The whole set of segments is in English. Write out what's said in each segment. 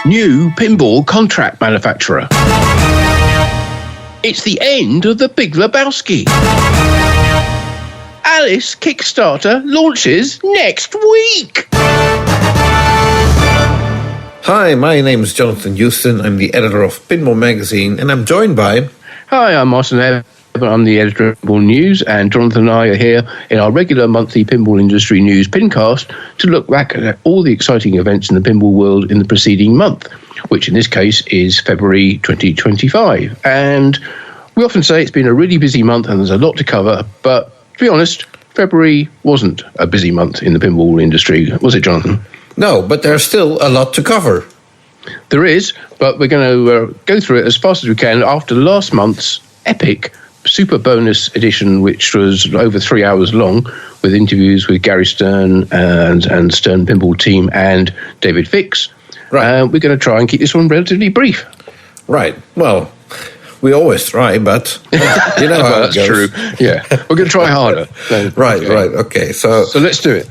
new pinball contract manufacturer. It's the end of the Big Lebowski. Alice Kickstarter launches next week. Hi, my name is Jonathan Houston. I'm the editor of Pinball Magazine, and I'm joined by... Hi, I'm Martin Evan. I'm the editor of Pinball News, and Jonathan and I are here in our regular monthly pinball industry news PINcast to look back at all the exciting events in the pinball world in the preceding month, which in this case is February 2025. And we often say it's been a really busy month and there's a lot to cover, but to be honest, February wasn't a busy month in the pinball industry, was it, Jonathan? No, but there's still a lot to cover. There is, but we're going to go through it as fast as we can after last month's epic super bonus edition, which was over 3 hours long, with interviews with Gary Stern and Stern Pinball team and David Fix. Right. We're going to try and keep this one relatively brief. Right. Well, we always try, but you know how it goes. That's true. Yeah, we're going to try harder. Right. Okay. So let's do it.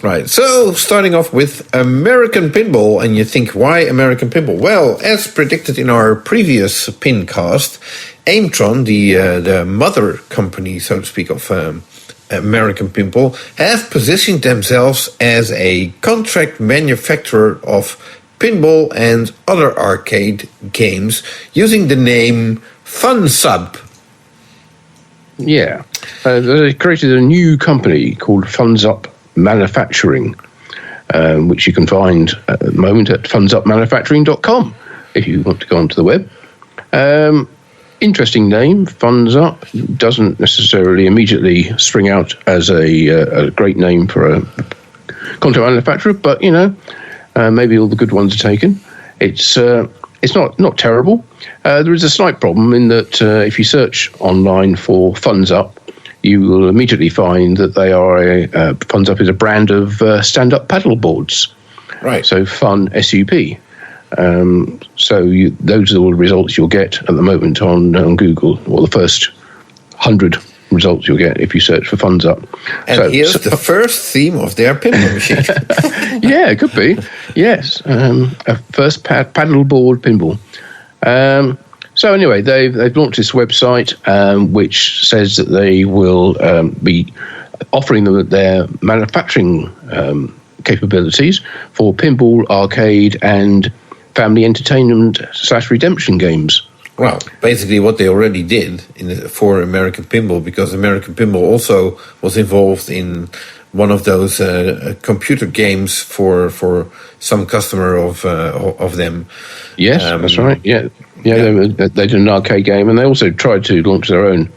Right, so starting off with American Pinball, and you think, why American Pinball? Well, as predicted in our previous PINcast, Aimtron, the mother company, so to speak, of American Pinball, have positioned themselves as a contract manufacturer of pinball and other arcade games using the name FunSub. Yeah, they created a new company called FunSub Manufacturing, which you can find at the moment at funsupmanufacturing.com if you want to go onto the web. Interesting name, FunSup. Doesn't necessarily immediately spring out as a great name for a contract manufacturer, but you know, maybe all the good ones are taken. It's not terrible. There is a slight problem in that if you search online for FunSup, you will immediately find that they are FunSup is a brand of stand-up paddle boards. Right. So Fun SUP. Those are all the results you'll get at the moment on Google, or the first 100 results you'll get if you search for FunSup. And here's the first theme of their pinball machine. Yeah, it could be. Yes, a first paddleboard pinball. So anyway, they've launched this website which says that they will be offering them their manufacturing capabilities for pinball, arcade, and family entertainment / redemption games. Well, basically what they already did for American Pinball, because American Pinball also was involved in one of those computer games for some customer of them. Yes, that's right. Yeah. They did an arcade game, and they also tried to launch their own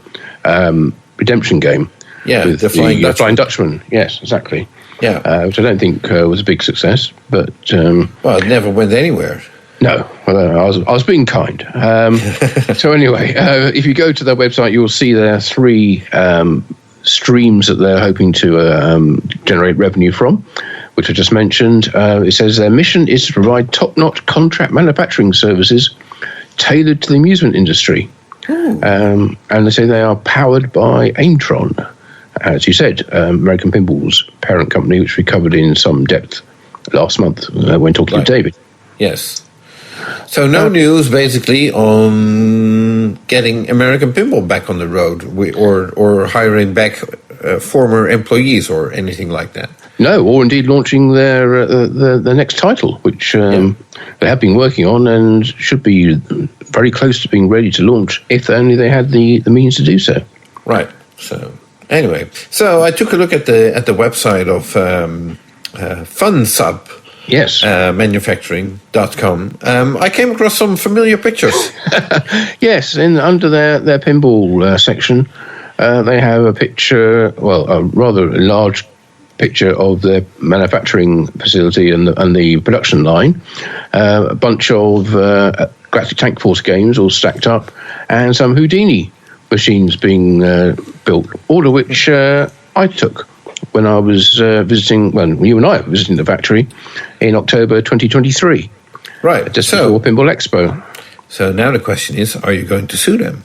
redemption game. Yeah, with the Flying Dutchman. Yes, exactly. Yeah, which I don't think was a big success, but well, it never went anywhere. No, well, I was being kind. So anyway, if you go to their website, you'll see there are 3 streams that they're hoping to generate revenue from, which I just mentioned. It says their mission is to provide top-notch contract manufacturing services tailored to the amusement industry. And they say they are powered by Aimtron, as you said, American Pinball's parent company, which we covered in some depth last month when talking to David. Yes. So no news, basically, on getting American Pinball back on the road, or hiring back former employees or anything like that. No, or indeed launching their next title, which they have been working on and should be very close to being ready to launch if only they had the means to do so. Right. So anyway, so I took a look at the website of FunSub. Yes. Manufacturing.com. I came across some familiar pictures. Yes, under their pinball section, they have a picture, a rather large picture of their manufacturing facility and the production line. A bunch of Galactic Tank Force games all stacked up, and some Houdini machines being built, all of which I took when I was visiting, when you and I were visiting the factory in October 2023. Right. Just before Pinball Expo. So now the question is, are you going to sue them?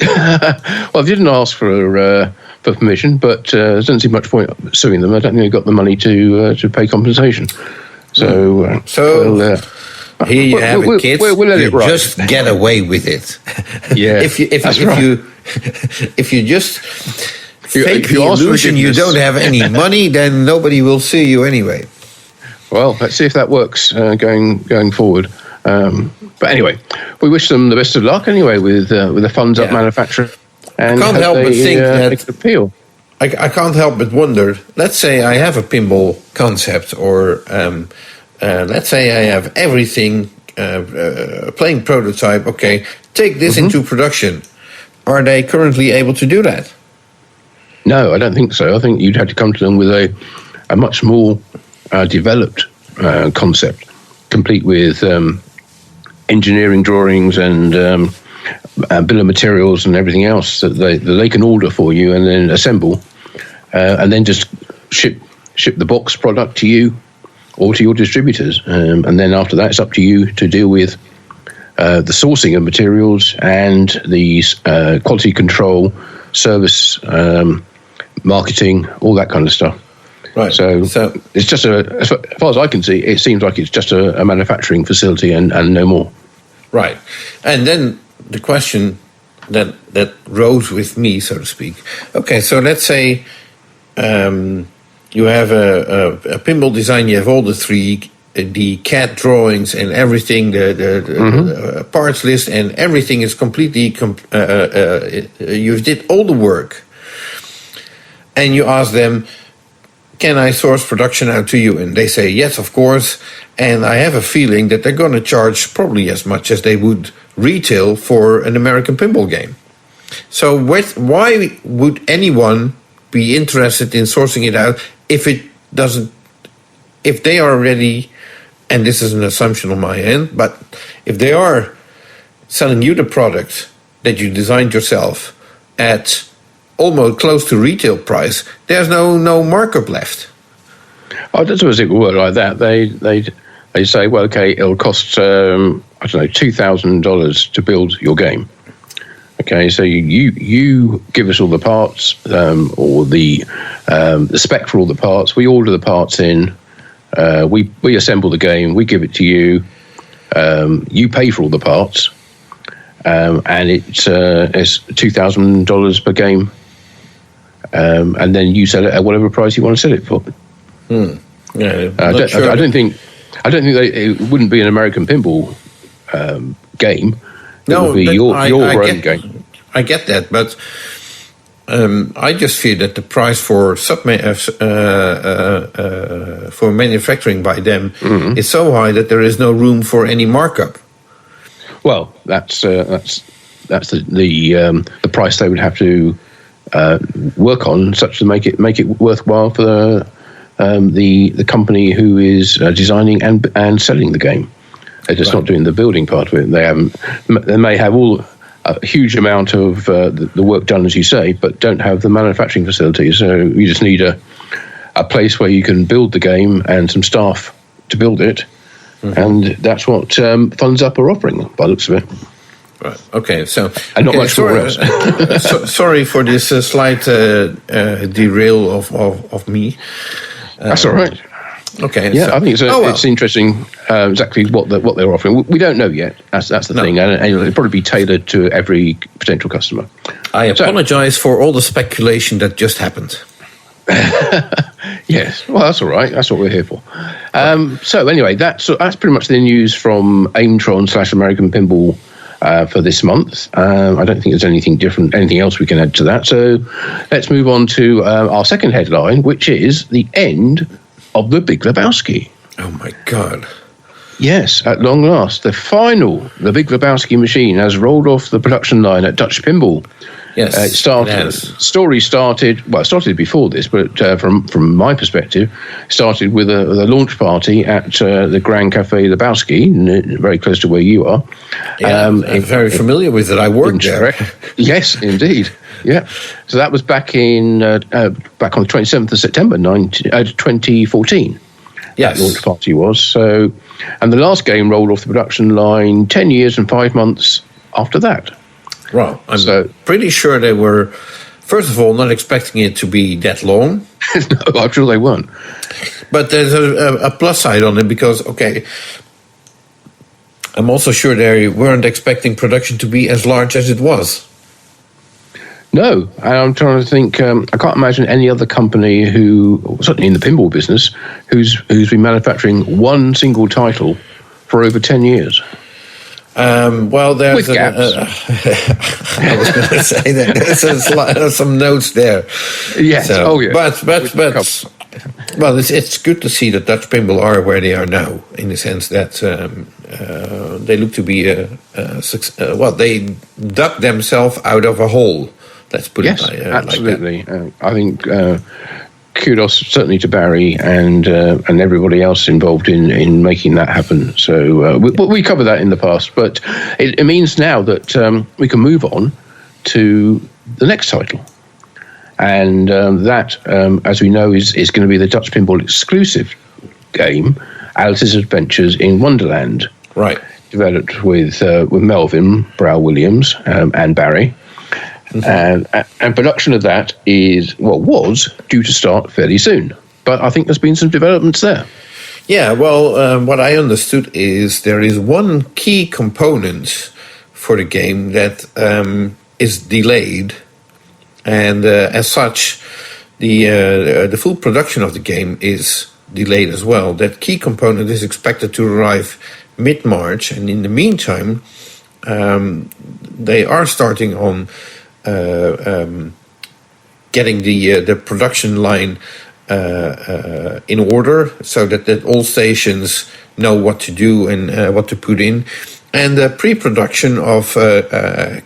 Well, I didn't ask for permission, but there doesn't seem much point suing them. I don't think they got the money to pay compensation. So Here you have it, kids. We'll let you it ride. Just get away with it. Yeah, if you just fake if you the ask for illusion you forgiveness. don't have any money, then nobody will sue you anyway. Well, let's see if that works going forward. But anyway, we wish them the best of luck anyway with the funds up manufacturer. And I can't help but think that they could appeal. I can't help but wonder. Let's say I have a pinball concept, or let's say I have everything, playing prototype. Okay, take this into production. Are they currently able to do that? No, I don't think so. I think you'd have to come to them with a much more developed concept, complete with engineering drawings and bill of materials and everything else that they can order for you and then assemble, and then just ship the box product to you or to your distributors. And then after that, it's up to you to deal with the sourcing of materials and the quality control, service, marketing, all that kind of stuff. Right. So it's just as far as I can see, it seems like it's just a manufacturing facility and no more. Right. And then the question that rose with me, so to speak. Okay, so let's say you have a pinball design, you have all the 3D CAD drawings and everything, the parts list, and everything is completely, you did all the work. And you ask them, can I source production out to you? And they say, yes, of course. And I have a feeling that they're going to charge probably as much as they would retail for an American pinball game. So why would anyone be interested in sourcing it out if they are already, and this is an assumption on my end, but if they are selling you the product that you designed yourself at almost close to retail price, there's no markup left. I don't suppose it would work like that. They say, well, okay, it'll cost $2,000 to build your game. Okay, so you give us all the parts, or the spec for all the parts. We order the parts in. We assemble the game. We give it to you. You pay for all the parts, and it's $2,000 per game. And then you sell it at whatever price you want to sell it for. Yeah, I don't think it wouldn't be an American pinball game. It would be your own game. I get that, but I just fear that the price for for manufacturing by them is so high that there is no room for any markup. Well, that's the price they would have to work on, such to make it worthwhile for the company who is designing and selling the game. They're just not doing the building part of it. They may have a huge amount of the work done, as you say, but don't have the manufacturing facilities. So you just need a place where you can build the game and some staff to build it, and that's what Funds Up are offering by the looks of it. Right. Okay. So and not much more else. Sorry for this slight derail of me. That's all right. Okay. Yeah, I think it's interesting exactly what they're offering. We don't know yet. That's the thing, and it'll probably be tailored to every potential customer. I apologize for all the speculation that just happened. Yes, well, that's all right. That's what we're here for. So anyway, that's pretty much the news from Aimtron / American Pinball for this month. I don't think there's anything else we can add to that. So let's move on to our second headline, which is the end of the Big Lebowski. Oh my God. Yes, at long last, the Big Lebowski machine has rolled off the production line at Dutch Pinball. Yes, Story started before this, but from my perspective, started with a launch party at the Grand Café Lebowski, very close to where you are. Yeah, I'm very familiar with it. I worked there. Yes, indeed. Yeah. So that was back on the 27th of September, 2014. Yes. That launch party was. So, and the last game rolled off the production line 10 years and 5 months after that. Well, I'm pretty sure they were, first of all, not expecting it to be that long. No, I'm sure they weren't. But there's a plus side on it because, okay, I'm also sure they weren't expecting production to be as large as it was. No, and I'm trying to think. I can't imagine any other company who, certainly in the pinball business, who's been manufacturing one single title for over 10 years. Well, there's With gaps. I was going to say that there's some notes there. Yes. So, yeah. But well, it's good to see that Dutch pinball are where they are now, in the sense that they look to be they dug themselves out of a hole. Let's put it absolutely. like that. I think kudos certainly to Barry and everybody else involved in making that happen. So we covered that in the past, but it means now that we can move on to the next title. And that, as we know, is going to be the Dutch Pinball exclusive game, Alice's Adventures in Wonderland. Right. Developed with Melvin Brow-Williams and Barry. Mm-hmm. And production of that was due to start fairly soon. But I think there's been some developments there. Yeah, well, what I understood is there is one key component for the game that is delayed. And as such, the full production of the game is delayed as well. That key component is expected to arrive mid-March. And in the meantime, they are starting on getting the production line in order, so that all stations know what to do and what to put in, and the pre-production of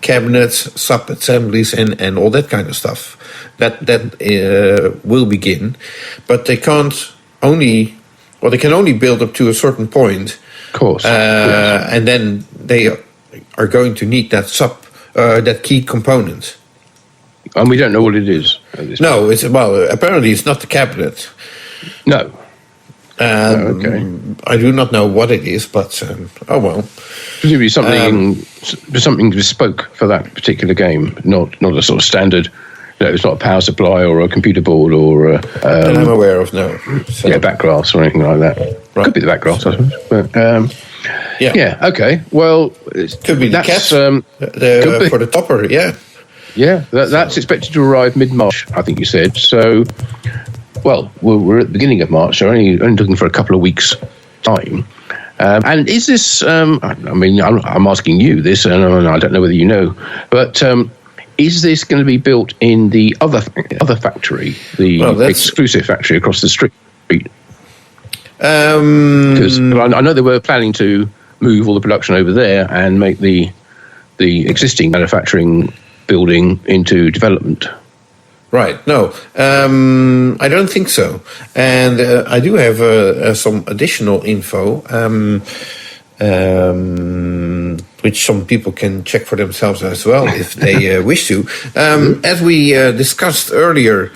cabinets, sub-assemblies, and all that kind of stuff that will begin, but they can only build up to a certain point, of course, and then they are going to need that key component. And we don't know what it is at this point. Apparently it's not the cabinet. No. Okay. I do not know what it is, but oh well. Presumably something bespoke for that particular game, not a sort of standard. It's not a power supply or a computer board or that I'm aware of, no. So. Yeah, back glass or anything like that. Right. Could be the back glass, I suppose. But, yeah. Okay. Well, could be the cat for the topper. Yeah. Yeah, that's expected to arrive mid-March, I think you said. So, well, we're at the beginning of March, so only looking for a couple of weeks' time. And is this? I'm asking you this, and I don't know whether you know, but is this going to be built in the other factory, the exclusive factory across the street? Because I know they were planning to move all the production over there and make the existing manufacturing building into development. Right. No, I don't think so. And I do have some additional info, which some people can check for themselves as well if they wish to. As we discussed earlier,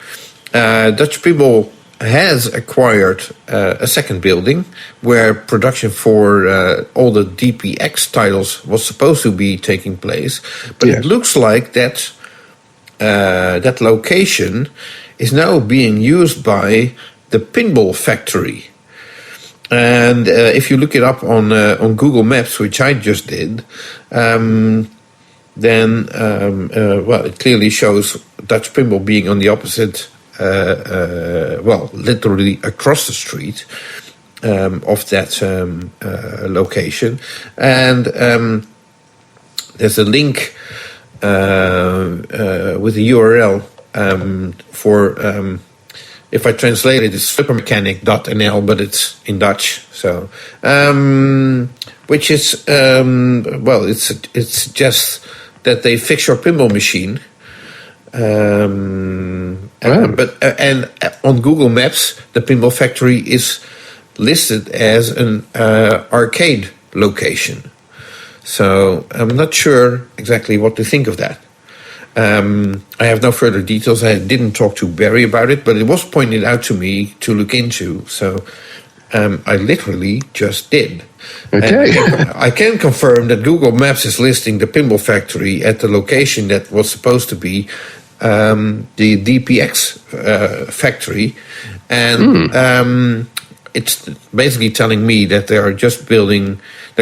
Dutch Pinball has acquired a second building where production for all the DPX titles was supposed to be taking place, but It looks like that that location is now being used by the Pinball factory. And if you look it up on Google Maps, which I just did, then it clearly shows Dutch Pinball being on the opposite. Literally across the street of that location. And there's a link with the URL for, if I translate it, it's flippermechanic.nl, but it's in Dutch. So, which is, it's just that they fix your pinball machine. But on Google Maps, the Pinball Factory is listed as an arcade location. So I'm not sure exactly what to think of that. I have no further details. I didn't talk to Barry about it, but it was pointed out to me to look into. So I literally just did. Okay. I can confirm that Google Maps is listing the Pinball Factory at the location that was supposed to be the DPX factory, and it's basically telling me that they're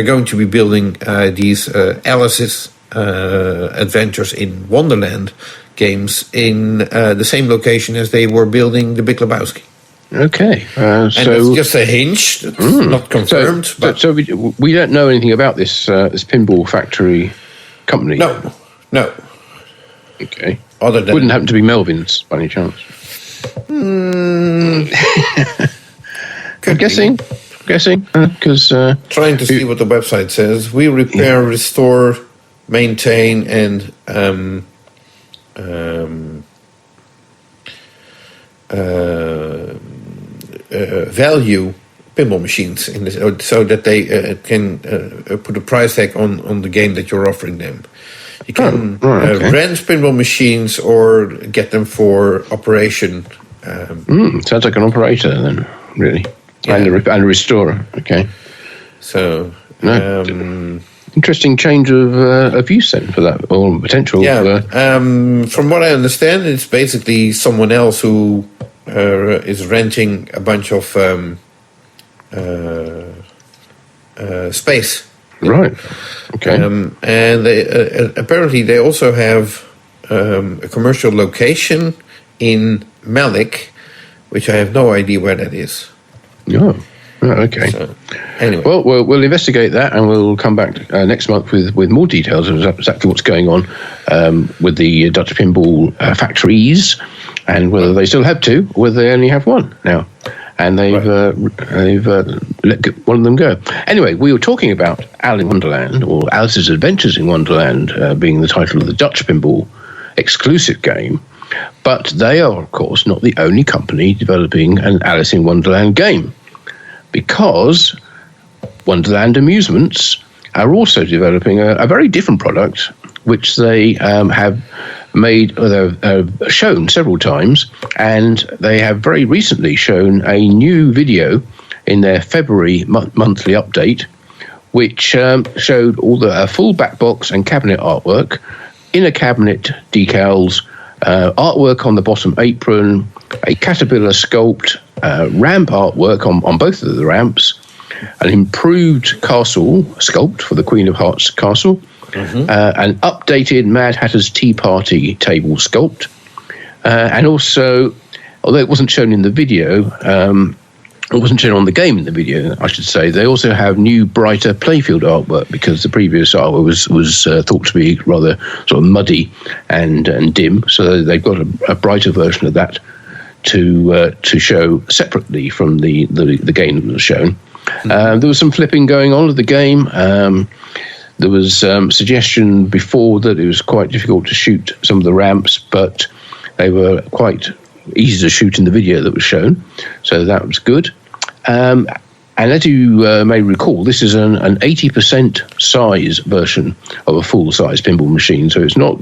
going to be building these Alice's Adventures in Wonderland games in the same location as they were building the Big Lebowski. Okay, and it's just a hinge, not confirmed. So we don't know anything about this Pinball Factory company. No. Okay. Other than wouldn't happen to be Melvin's by any chance. I'm guessing because trying to see what the website says. We repair, restore, maintain, and value pinball machines in this, so that they can put a price tag on the game that you're offering them. You can rent pinball machines or get them for operation. Sounds like an operator then, really, and a restorer. Okay, so interesting change of use then for that, or potential. Yeah, from what I understand, it's basically someone else who is renting a bunch of space. Right. Okay. And they apparently they also have a commercial location in Malik, which I have no idea where that is. Oh, okay. So, anyway. Well, we'll investigate that, and we'll come back next month with more details of exactly what's going on with the Dutch Pinball factories, and whether they still have two, or whether they only have one now. And they've let one of them go. Anyway, we were talking about Alice in Wonderland, or Alice's Adventures in Wonderland, being the title of the Dutch Pinball exclusive game. But they are, of course, not the only company developing an Alice in Wonderland game, because Wonderland Amusements are also developing a very different product, which they have made, shown several times, and they have very recently shown a new video in their February monthly update, which showed all the full back box and cabinet artwork, inner cabinet decals, artwork on the bottom apron, a caterpillar sculpt, ramp artwork on both of the ramps, an improved castle sculpt for the Queen of Hearts castle, an updated Mad Hatter's Tea Party table sculpt, and also, although it wasn't shown in the video, it wasn't shown on the game in the video, I should say, they also have new, brighter playfield artwork, because the previous artwork was thought to be rather sort of muddy and dim, so they've got a brighter version of that to show separately from the game that was shown. There was some flipping going on with the game. There was suggestion before that it was quite difficult to shoot some of the ramps, but they were quite easy to shoot in the video that was shown, so that was good. And as you may recall, this is an 80% size version of a full-size pinball machine, so it's not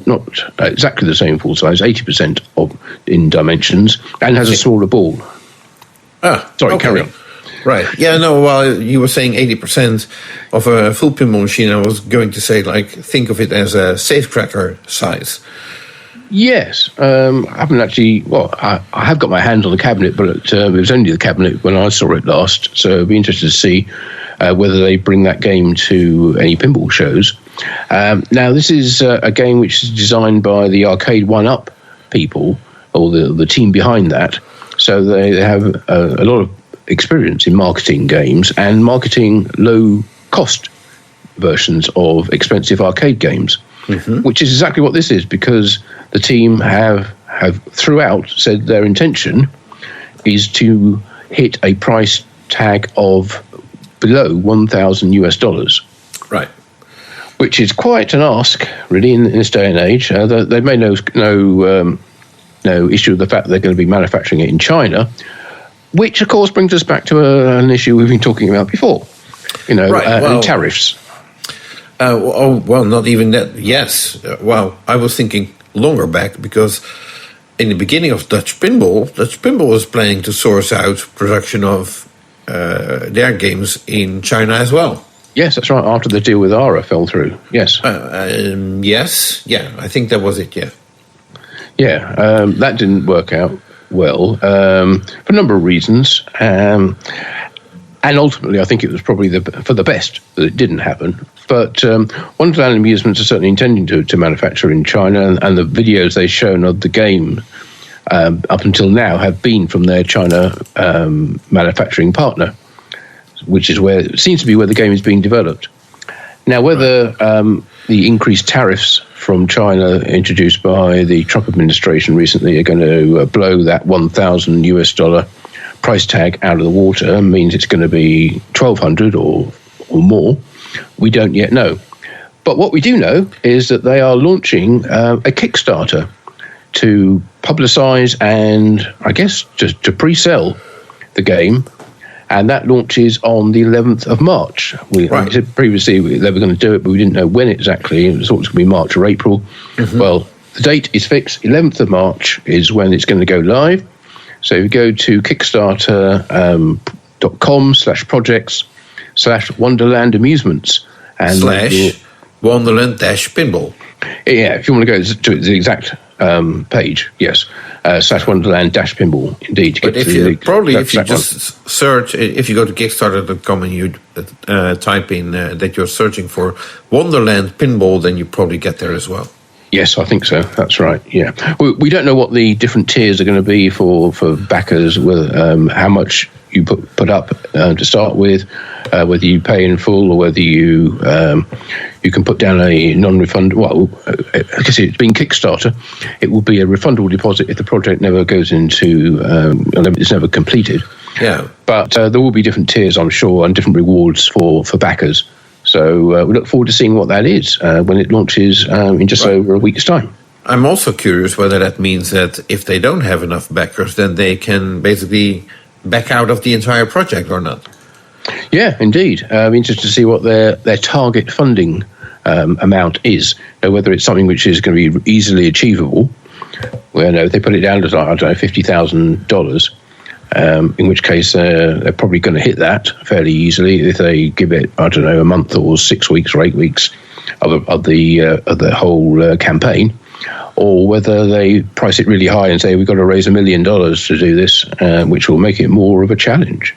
exactly the same full size, 80% in dimensions, and has a smaller ball. Sorry, carry on. Right. Yeah, no, while you were saying 80% of a full pinball machine, I was going to say, think of it as a safecracker size. Yes. I haven't actually, I have got my hand on the cabinet, but it was only the cabinet when I saw it last, so it'd be interested to see whether they bring that game to any pinball shows. Now, this is a game which is designed by the Arcade 1-Up people, or the team behind that, so they have a lot of experience in marketing games and marketing low-cost versions of expensive arcade games, which is exactly what this is, because the team have throughout said their intention is to hit a price tag of below $1,000. Right. Which is quite an ask, really, in this day and age. They've made no issue with the fact that they're going to be manufacturing it in China, which, of course, brings us back to an issue we've been talking about before, and tariffs. Not even that. Yes. I was thinking longer back, because in the beginning of Dutch Pinball was planning to source out production of their games in China as well. Yes, that's right, after the deal with ARA fell through. Yes. Yes. Yeah, I think that was it, yeah. Yeah, that didn't work out well for a number of reasons. And ultimately, I think it was probably for the best that it didn't happen. But Wonderland Amusements are certainly intending to manufacture in China, and the videos they've shown of the game up until now have been from their China manufacturing partner, which is where it seems to be where the game is being developed. Now, whether the increased tariffs from China introduced by the Trump administration recently are going to blow that $1,000 price tag out of the water means it's going to be $1,200 or more, we don't yet know. But what we do know is that they are launching a Kickstarter to publicize and, I guess, just to pre-sell the game. And that launches on the 11th of March. We said previously they were going to do it, but we didn't know when exactly. It was thought it was going to be March or April. Mm-hmm. Well, the date is fixed. 11th of March is when it's going to go live. So if you go to kickstarter.com/projects/Wonderland Amusements and /Wonderland-Pinball. Yeah, if you want to go to the exact page, yes, /Wonderland-Pinball, indeed. But if you just search, if you go to Kickstarter.com and you type in that you're searching for Wonderland Pinball, then you probably get there as well. Yes, I think so. That's right. Yeah, we don't know what the different tiers are going to be for backers. Whether how much you put up to start with, whether you pay in full or whether you can put down a non-refund. Well, because it's been Kickstarter, it will be a refundable deposit if the project never goes into it's never completed. Yeah, but there will be different tiers, I'm sure, and different rewards for backers. So we look forward to seeing what that is when it launches in just over a week's time. I'm also curious whether that means that if they don't have enough backers, then they can basically back out of the entire project or not. Yeah, indeed. I'm interested to see what their target funding amount is, whether it's something which is going to be easily achievable. Well, if they put it down to, I don't know, $50,000, in which case they're probably going to hit that fairly easily if they give it, I don't know, a month or 6 weeks or 8 weeks of the whole campaign, or whether they price it really high and say we've got to raise $1 million to do this, which will make it more of a challenge.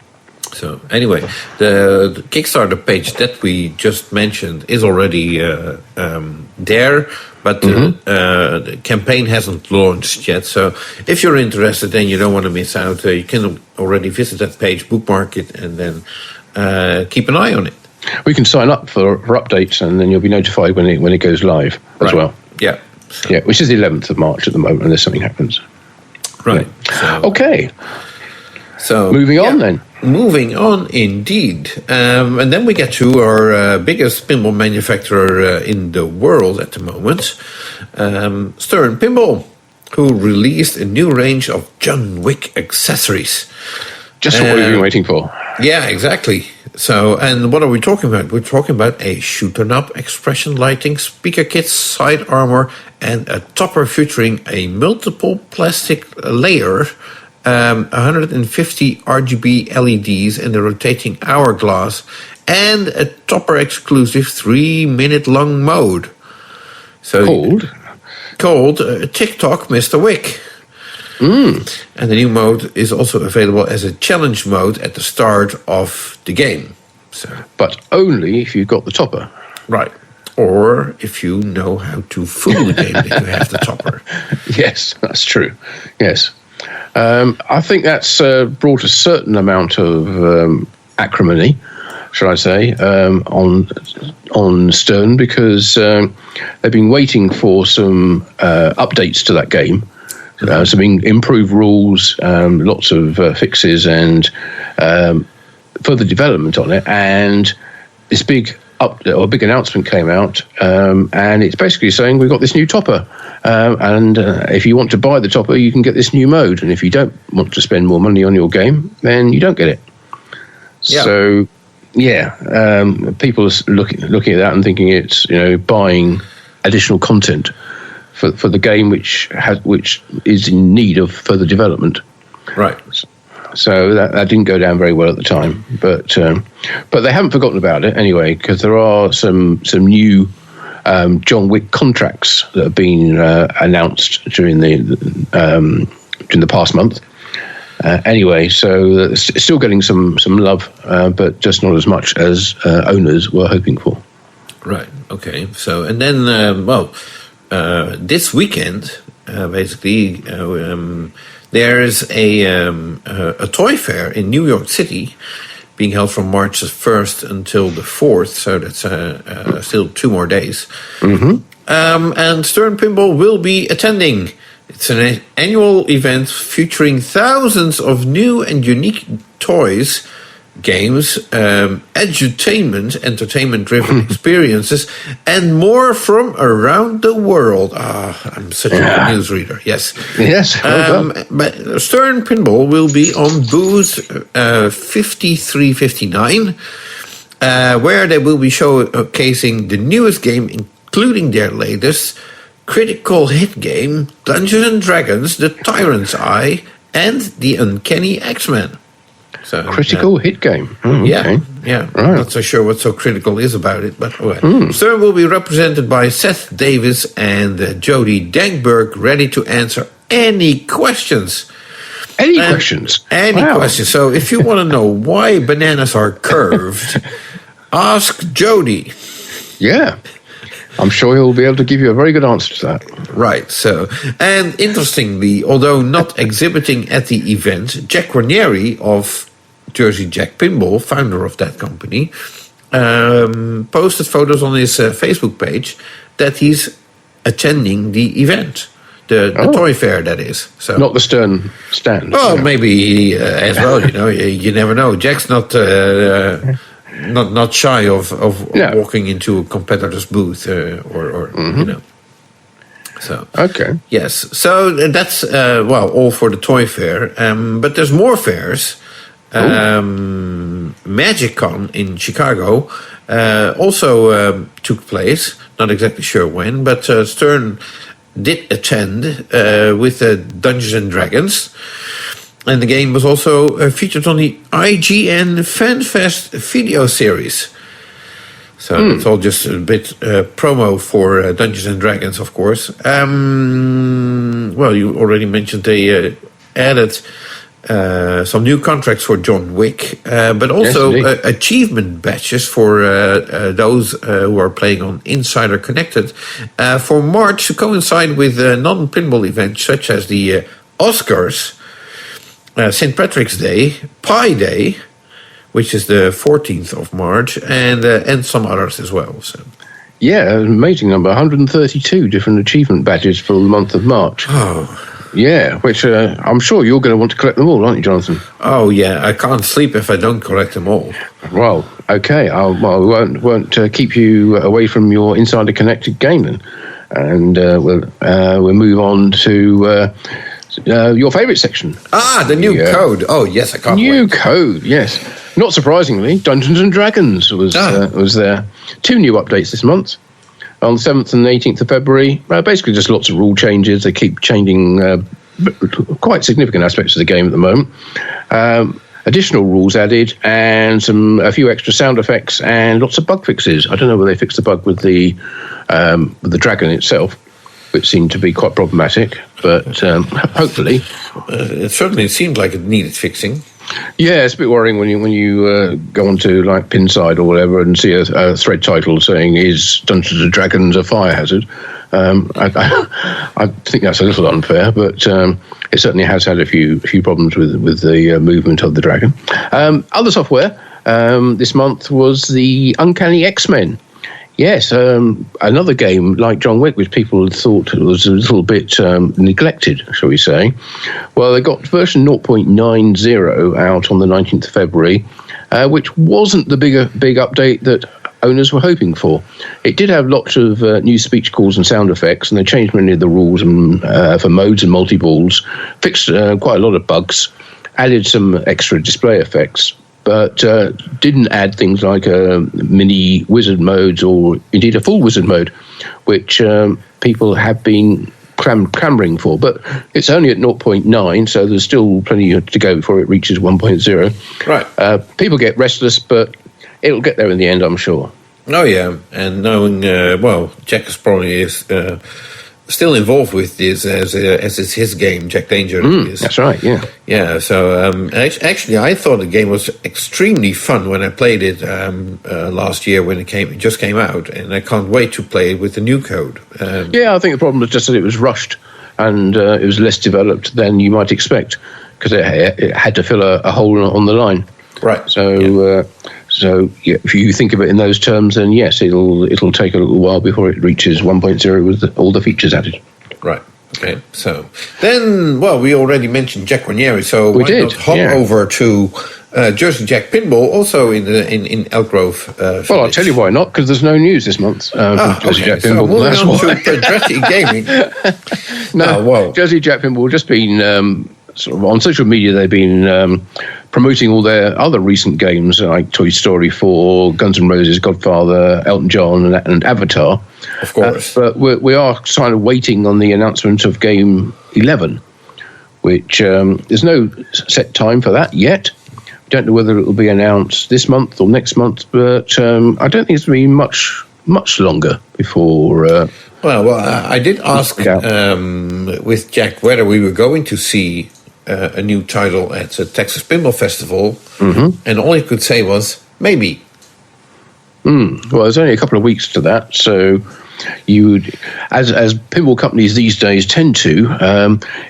So anyway, the Kickstarter page that we just mentioned is already there, but the campaign hasn't launched yet. So if you're interested and you don't want to miss out, you can already visit that page, bookmark it, and then keep an eye on it. We can sign up for updates, and then you'll be notified when it goes live as well. Yeah. So. Yeah, which is the 11th of March at the moment, unless something happens. Right. Yeah. So, okay. So moving on then. Moving on, indeed. And then we get to our biggest pinball manufacturer in the world at the moment, Stern Pinball, who released a new range of John Wick accessories. Just what we've been waiting for. Yeah, exactly. So, and what are we talking about? We're talking about a shooter knob, expression lighting, speaker kits, side armor, and a topper featuring a multiple plastic layer, 150 RGB LEDs in the rotating hourglass, and a topper exclusive 3-minute long mode. So called TikTok Mr. Wick. And the new mode is also available as a challenge mode at the start of the game. So, but only if you've got the topper. Right. Or if you know how to fool the game that you have the topper. Yes, that's true. Yes. I think that's brought a certain amount of acrimony, should I say, on Stern, because they've been waiting for some updates to that game. Some improved rules, lots of fixes, and further development on it. And this big announcement came out, and it's basically saying we've got this new topper, and if you want to buy the topper, you can get this new mode. And if you don't want to spend more money on your game, then you don't get it. Yeah. So, people are looking at that and thinking it's buying additional content for the game, which is in need of further development. Right. So that didn't go down very well at the time, but they haven't forgotten about it anyway, because there are some new John Wick contracts that have been announced during the past month, Anyway, so it's still getting some love, but just not as much as owners were hoping for. Right. Okay. So, and then, this weekend, basically, there is a toy fair in New York City, being held from March 1st until the 4th. So that's still 2 more days. Mm-hmm. And Stern Pinball will be attending. It's an annual event featuring thousands of new and unique toys, games, edutainment, entertainment-driven experiences, and more from around the world. I'm such a good newsreader. Yes. Yes. But Stern Pinball will be on booth 5359, where they will be showcasing the newest game, including their latest critical hit game, Dungeons & Dragons, The Tyrant's Eye, and The Uncanny X-Men. So, critical hit game. Yeah. Right. Not so sure what so critical is about it, but Stern will be represented by Seth Davis and Jody Dankberg, ready to answer any questions. Any questions? Any questions. So if you want to know why bananas are curved, ask Jody. Yeah. I'm sure he'll be able to give you a very good answer to that. Right, so, and interestingly, although not exhibiting at the event, Jack Ranieri of Jersey Jack Pinball, founder of that company, posted photos on his Facebook page that he's attending the event, the toy fair, that is. So not the Stern stand. Well, maybe as well, you never know. Jack's not shy of walking into a competitor's booth or So okay, yes, so that's all for the toy fair. But there's more fairs. MagicCon in Chicago also took place. Not exactly sure when, but Stern did attend with Dungeons and Dragons. And the game was also featured on the IGN FanFest video series. So it's all just a bit promo for Dungeons and Dragons, of course. You already mentioned they added some new contracts for John Wick, but also achievement badges for those who are playing on Insider Connected for March to coincide with non-pinball events such as the Oscars, St. Patrick's Day, Pi Day, which is the 14th of March, and some others as well. So. Yeah, an amazing number, 132 different achievement badges for the month of March. Oh. Yeah, which I'm sure you're going to want to collect them all, aren't you, Jonathan? Oh, yeah, I can't sleep if I don't collect them all. Well, okay, we won't keep you away from your Insider Connected game then. And we'll move on to... your favourite section. The new code. Oh, yes, I can't wait. New code, yes. Not surprisingly, Dungeons & Dragons was there. 2 new updates this month. On the 7th and 18th of February, basically just lots of rule changes. They keep changing quite significant aspects of the game at the moment. Additional rules added and a few extra sound effects and lots of bug fixes. I don't know whether they fixed the bug with the dragon itself, which seemed to be quite problematic, but hopefully. It certainly seemed like it needed fixing. Yeah, it's a bit worrying when you go onto like Pinside or whatever and see a thread title saying "Is Dungeons and Dragons a fire hazard?" I think that's a little unfair, but it certainly has had a few problems with the movement of the dragon. Other software this month was the Uncanny X-Men. Yes, another game like John Wick, which people thought was a little bit neglected, shall we say. Well, they got version 0.90 out on the 19th of February, which wasn't the big update that owners were hoping for. It did have lots of new speech calls and sound effects, and they changed many of the rules for modes and multi-balls, fixed quite a lot of bugs, added some extra display effects, but didn't add things like mini wizard modes or indeed a full wizard mode, which people have been clamoring for. But it's only at 0.9, so there's still plenty to go before it reaches 1.0. Right. People get restless, but it'll get there in the end, I'm sure. Oh, yeah. And knowing, Jack is probably still involved with this as it's his game, Jack Danger. That's right, yeah. Yeah, so actually I thought the game was extremely fun when I played it last year when it just came out, and I can't wait to play it with the new code. Yeah, I think the problem was just that it was rushed and it was less developed than you might expect because it had to fill a hole on the line. Right. So if you think of it in those terms, then yes, it'll take a little while before it reaches 1.0 with all the features added. Right. Okay. So then, well, we already mentioned Jack Ranieri, so why not hop over to Jersey Jack Pinball, also in Elk Grove. Well, I'll tell you why not, because there's no news this month from Jersey Jack Pinball. So moving on to Pedretti Gaming. Jersey Jack Pinball just been sort of on social media. They've been promoting all their other recent games like Toy Story 4, Guns N' Roses, Godfather, Elton John, and Avatar. Of course. But we are kind of waiting on the announcement of Game 11, which there's no set time for that yet. We don't know whether it will be announced this month or next month, but I don't think it's going to be much longer before... Well, I did ask with Jack whether we were going to see a new title at the Texas Pinball Festival, and all he could say was, maybe. Well, there's only a couple of weeks to that, so you would, as pinball companies these days tend to,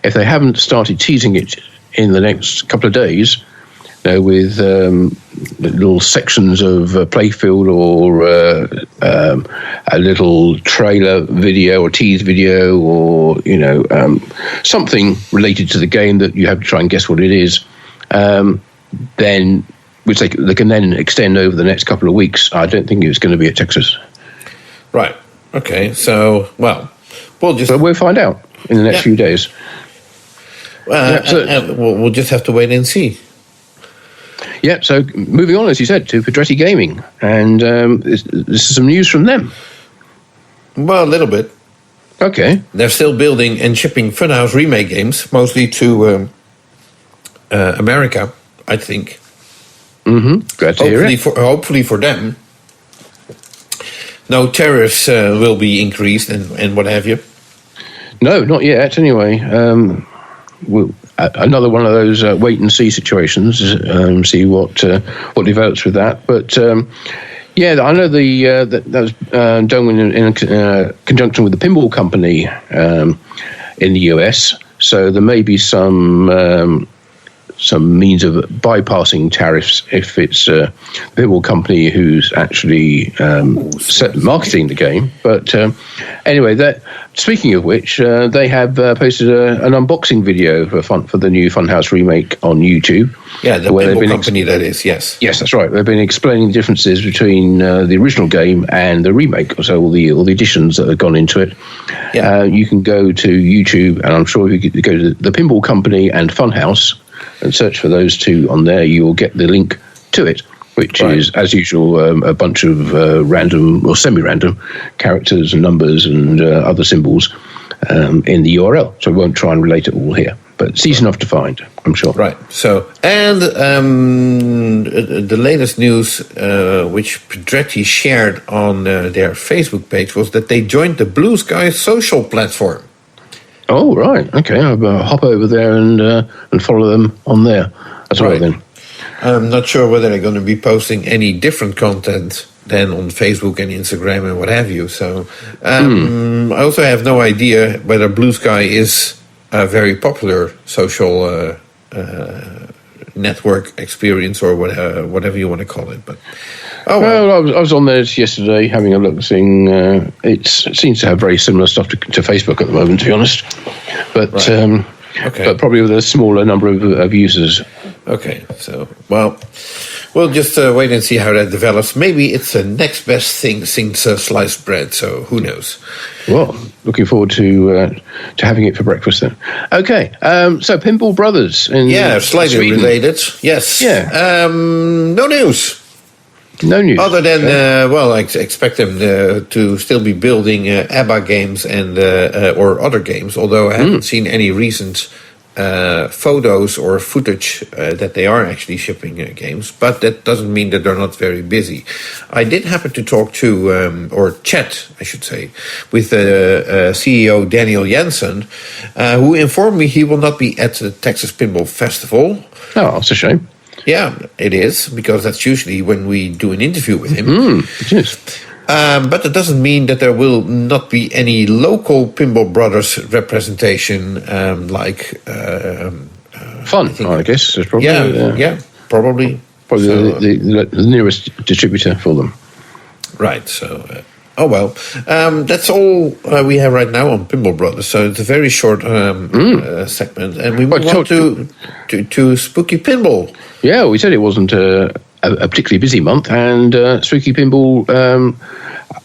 if they haven't started teasing it in the next couple of days, with little sections of playfield or a little trailer video or tease video or something related to the game that you have to try and guess what it is, then which they can then extend over the next couple of weeks. I don't think it's going to be at Texas. Right. Okay. So we'll find out in the next few days. We'll just have to wait and see. Yeah, so moving on, as you said, to Pedretti Gaming, and this is some news from them. Well, a little bit. Okay. They're still building and shipping Funhouse remake games, mostly to America, I think. Glad to hear it. Hopefully for them. No tariffs will be increased and what have you. No, not yet, anyway. Another one of those wait and see situations. See what develops with that. But I know that was done in conjunction with the pinball company in the US. So there may be some means of bypassing tariffs if it's a pinball company who's actually marketing the game. But anyway, speaking of which, they have posted an unboxing video for the new Funhouse remake on YouTube. Yeah, the pinball company that is, yes. Yes, that's right. They've been explaining the differences between the original game and the remake, so all the additions that have gone into it. Yeah. You can go to YouTube, and I'm sure if you go to the Pinball Company and Funhouse and search for those two on there, you will get the link to it, which is, as usual, a bunch of random or semi-random characters and numbers and other symbols in the URL. So we won't try and relate it all here, but it's easy enough to find, I'm sure. Right. So, and the latest news, which Pedretti shared on their Facebook page, was that they joined the Blue Sky social platform. Oh, right. Okay. I'll hop over there and follow them on there as well then. I'm not sure whether they're going to be posting any different content than on Facebook and Instagram and what have you. So I also have no idea whether Blue Sky is a very popular social network experience or whatever you want to call it. But well, I was on there yesterday having a look, seeing it seems to have very similar stuff to Facebook at the moment, to be honest. But but probably with a smaller number of users. Okay, so we'll just wait and see how that develops. Maybe it's the next best thing since sliced bread. So who knows? Well, looking forward to having it for breakfast then. Okay, so Pinball Brothers slightly Sweden. Related. Yes. Yeah. No news. No news. Other than, I expect them to still be building ABBA games and or other games, although I haven't seen any recent photos or footage that they are actually shipping games. But that doesn't mean that they're not very busy. I did happen to talk to, or chat, I should say, with the CEO Daniel Jensen, who informed me he will not be at the Texas Pinball Festival. Oh, that's a shame. Yeah, it is, because that's usually when we do an interview with him. It is. But it doesn't mean that there will not be any local Pinball Brothers representation, Fun, I guess. Is probably, probably. Probably so, the nearest distributor for them. Right, so... that's all we have right now on Pinball Brothers. So it's a very short segment, and we move on to Spooky Pinball. Yeah, we said it wasn't a particularly busy month, and Spooky Pinball,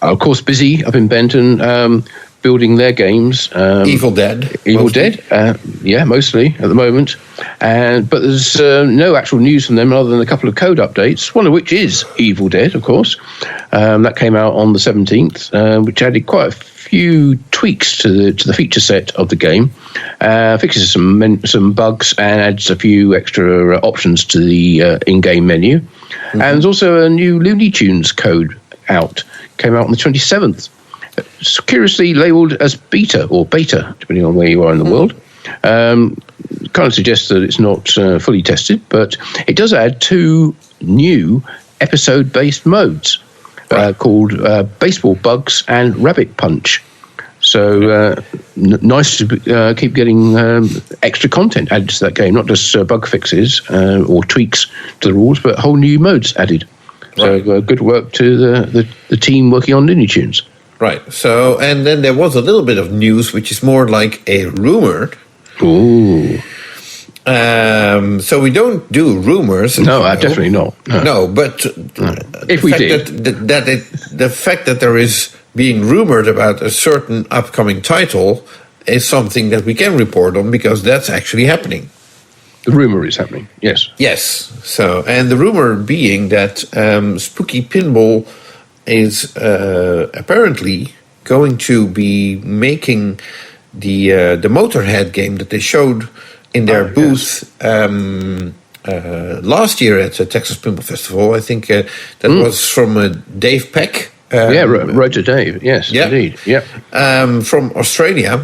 of course, busy up in Benton, building their games. Evil Dead. Mostly at the moment. But there's no actual news from them other than a couple of code updates, one of which is Evil Dead, of course. That came out on the 17th, which added quite a few tweaks to the feature set of the game, fixes some bugs and adds a few extra options to the in-game menu. And there's also a new Looney Tunes code came out on the 27th. It's curiously labelled as beta, depending on where you are in the world. Kind of suggests that it's not fully tested, but it does add 2 new episode-based modes called Baseball Bugs and Rabbit Punch. So nice to keep getting extra content added to that game, not just bug fixes or tweaks to the rules, but whole new modes added. Right. So good work to the team working on Looney Tunes. Right. So, and then there was a little bit of news, which is more like a rumor. Ooh. So we don't do rumors. No, definitely not. No, but if we did, the fact that there is being rumored about a certain upcoming title is something that we can report on, because that's actually happening. The rumor is happening. Yes. Yes. So, and the rumor being that Spooky Pinball is apparently going to be making the Motorhead game that they showed in their booth last year at the Texas Pinball Festival. I think that was from Dave Peck. Road to Dave. Yes, indeed. Yeah. From Australia,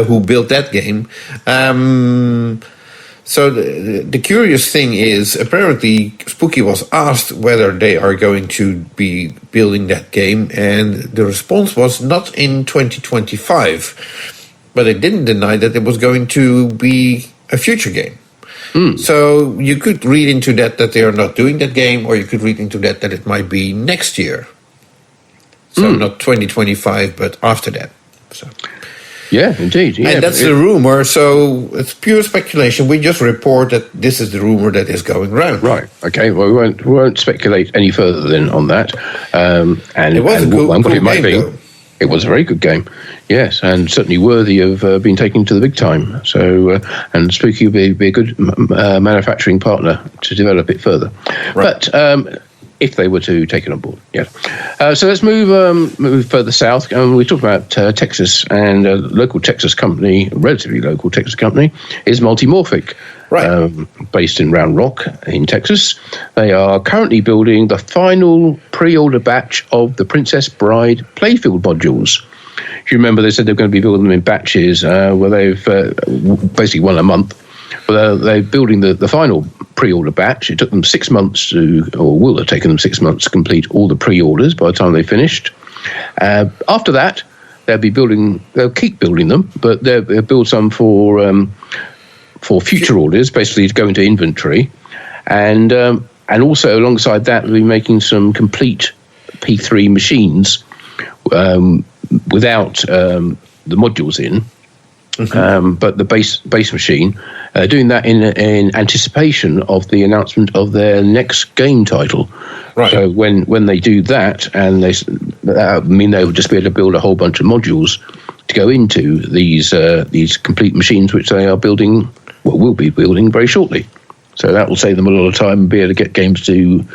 who built that game. So the curious thing is, apparently Spooky was asked whether they are going to be building that game, and the response was not in 2025. But they didn't deny that it was going to be a future game. So you could read into that they are not doing that game, or you could read into that it might be next year. So not 2025, but after that. So. Yeah, indeed. Yeah, and that's the rumor, so it's pure speculation. We just report that this is the rumor that is going around. Right. Okay. Well, we won't speculate any further then on that. And it was a good game, though. It was a very good game, yes, and certainly worthy of being taken to the big time. So, and Spooky will be a good manufacturing partner to develop it further. Right. But if they were to take it on board, yeah. So let's move further south. We talked about Texas, and a local Texas company, relatively local Texas company, is Multimorphic, based in Round Rock in Texas. They are currently building the final pre-order batch of the Princess Bride playfield modules. If you remember, they said they're going to be building them in batches, where they've basically one a month. Well, they're building the final pre-order batch. It took them 6 months or will have taken them 6 months to complete all the pre-orders by the time they finished. After that, they'll keep building them, but they'll build some for future orders, basically to go into inventory. And also alongside that, we'll be making some complete P3 machines without the modules in. But the base machine, doing that in anticipation of the announcement of their next game title. Right. So when they do that, and they will just be able to build a whole bunch of modules to go into these complete machines, which they are building, will be building very shortly. So that will save them a lot of time and be able to get games to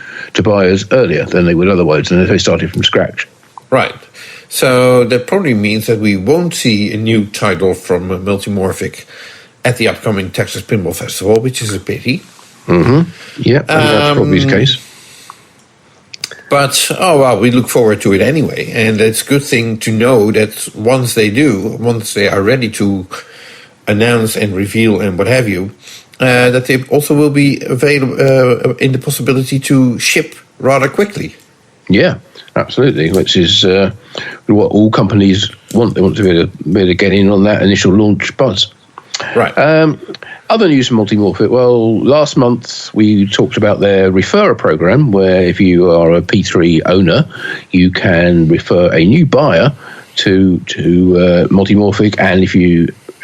buyers earlier than they would otherwise, than if they started from scratch. Right. So that probably means that we won't see a new title from Multimorphic at the upcoming Texas Pinball Festival, which is a pity. Mm-hmm. Yeah, that's probably the case. But, we look forward to it anyway. And it's a good thing to know that once they are ready to announce and reveal and what have you, that they also will be available in the possibility to ship rather quickly. Yeah, absolutely, which is what all companies want. They want to be able to get in on that initial launch buzz. Right. Other news from Multimorphic. Well, last month we talked about their referrer program, where if you are a P3 owner, you can refer a new buyer to Multimorphic, and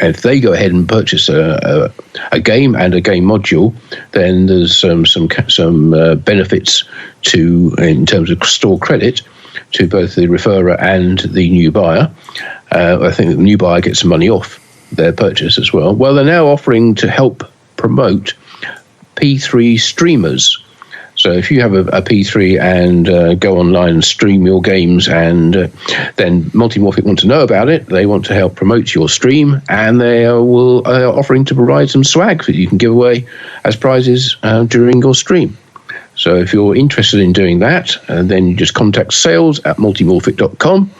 if they go ahead and purchase a game and a game module, then there's some benefits in terms of store credit to both the referrer and the new buyer. I think the new buyer gets some money off their purchase as well. Well, they're now offering to help promote P3 streamers. So if you have a P3 and go online and stream your games, and then Multimorphic want to know about it, they want to help promote your stream, and they are offering to provide some swag that you can give away as prizes during your stream. So if you're interested in doing that, then you just contact sales@multimorphic.com,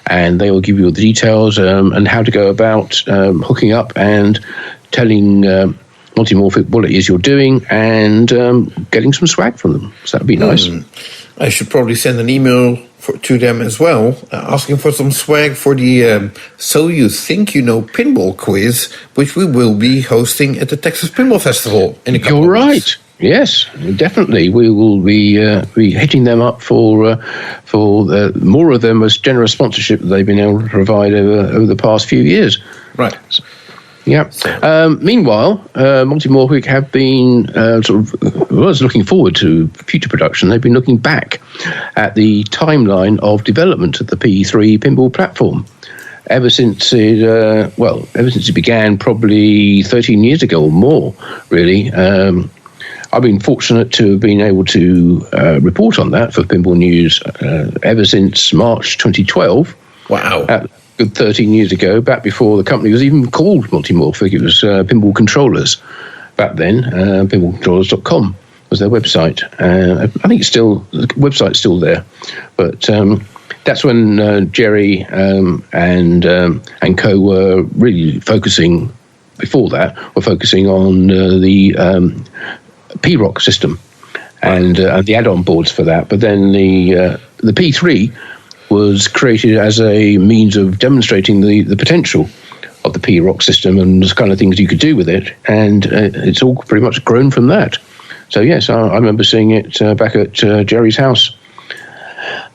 and they will give you all the details and how to go about hooking up and telling Multimorphic what it is you're doing and getting some swag from them. So that'd be nice. I should probably send an email to them as well, asking for some swag for the So You Think You Know Pinball quiz, which we will be hosting at the Texas Pinball Festival in a couple of weeks. You're right. Yes, definitely. We will be hitting them up for more of their most generous sponsorship that they've been able to provide over the past few years. Right. Yeah. Meanwhile, Multimorphic have been was looking forward to future production. They've been looking back at the timeline of development of the P3 pinball platform. Ever since it began, probably 13 years ago or more, really. I've been fortunate to have been able to report on that for Pinball News ever since March 2012. Wow. Good 13 years ago, back before the company was even called Multimorphic. It was Pinball Controllers back then. Pinballcontrollers.com was their website. I think the website's still there. But that's when Jerry and co were really focusing, before that, were focusing on the P-Rock system and the add-on boards for that. But then the P3 was created as a means of demonstrating the potential of the P-Rock system and the kind of things you could do with it. And it's all pretty much grown from that. So, yes, I remember seeing it back at Jerry's house.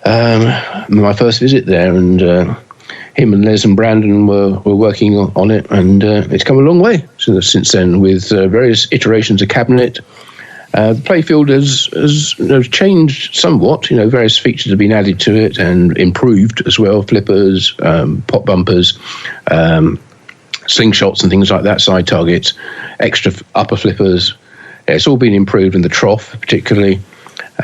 My first visit there, and him and Les and Brandon were working on it, and it's come a long way since then with various iterations of cabinet. The playfield has changed somewhat. Various features have been added to it and improved as well. Flippers, pop bumpers, slingshots and things like that, side targets, extra upper flippers. It's all been improved, in the trough particularly.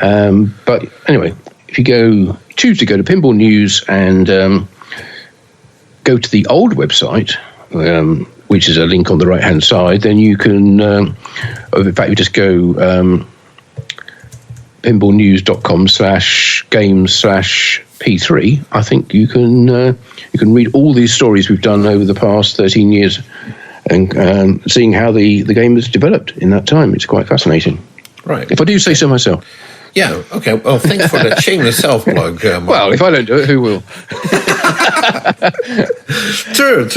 But anyway, if you choose to go to Pinball News and go to the old website, which is a link on the right-hand side, then you can, in fact, you just go pinballnews.com/games/P3. I think you can read all these stories we've done over the past 13 years and seeing how the game has developed in that time. It's quite fascinating. Right. If I do say so myself. Yeah, okay. Well, thanks for that shameless self-plug. Well, if I don't do it, who will? True.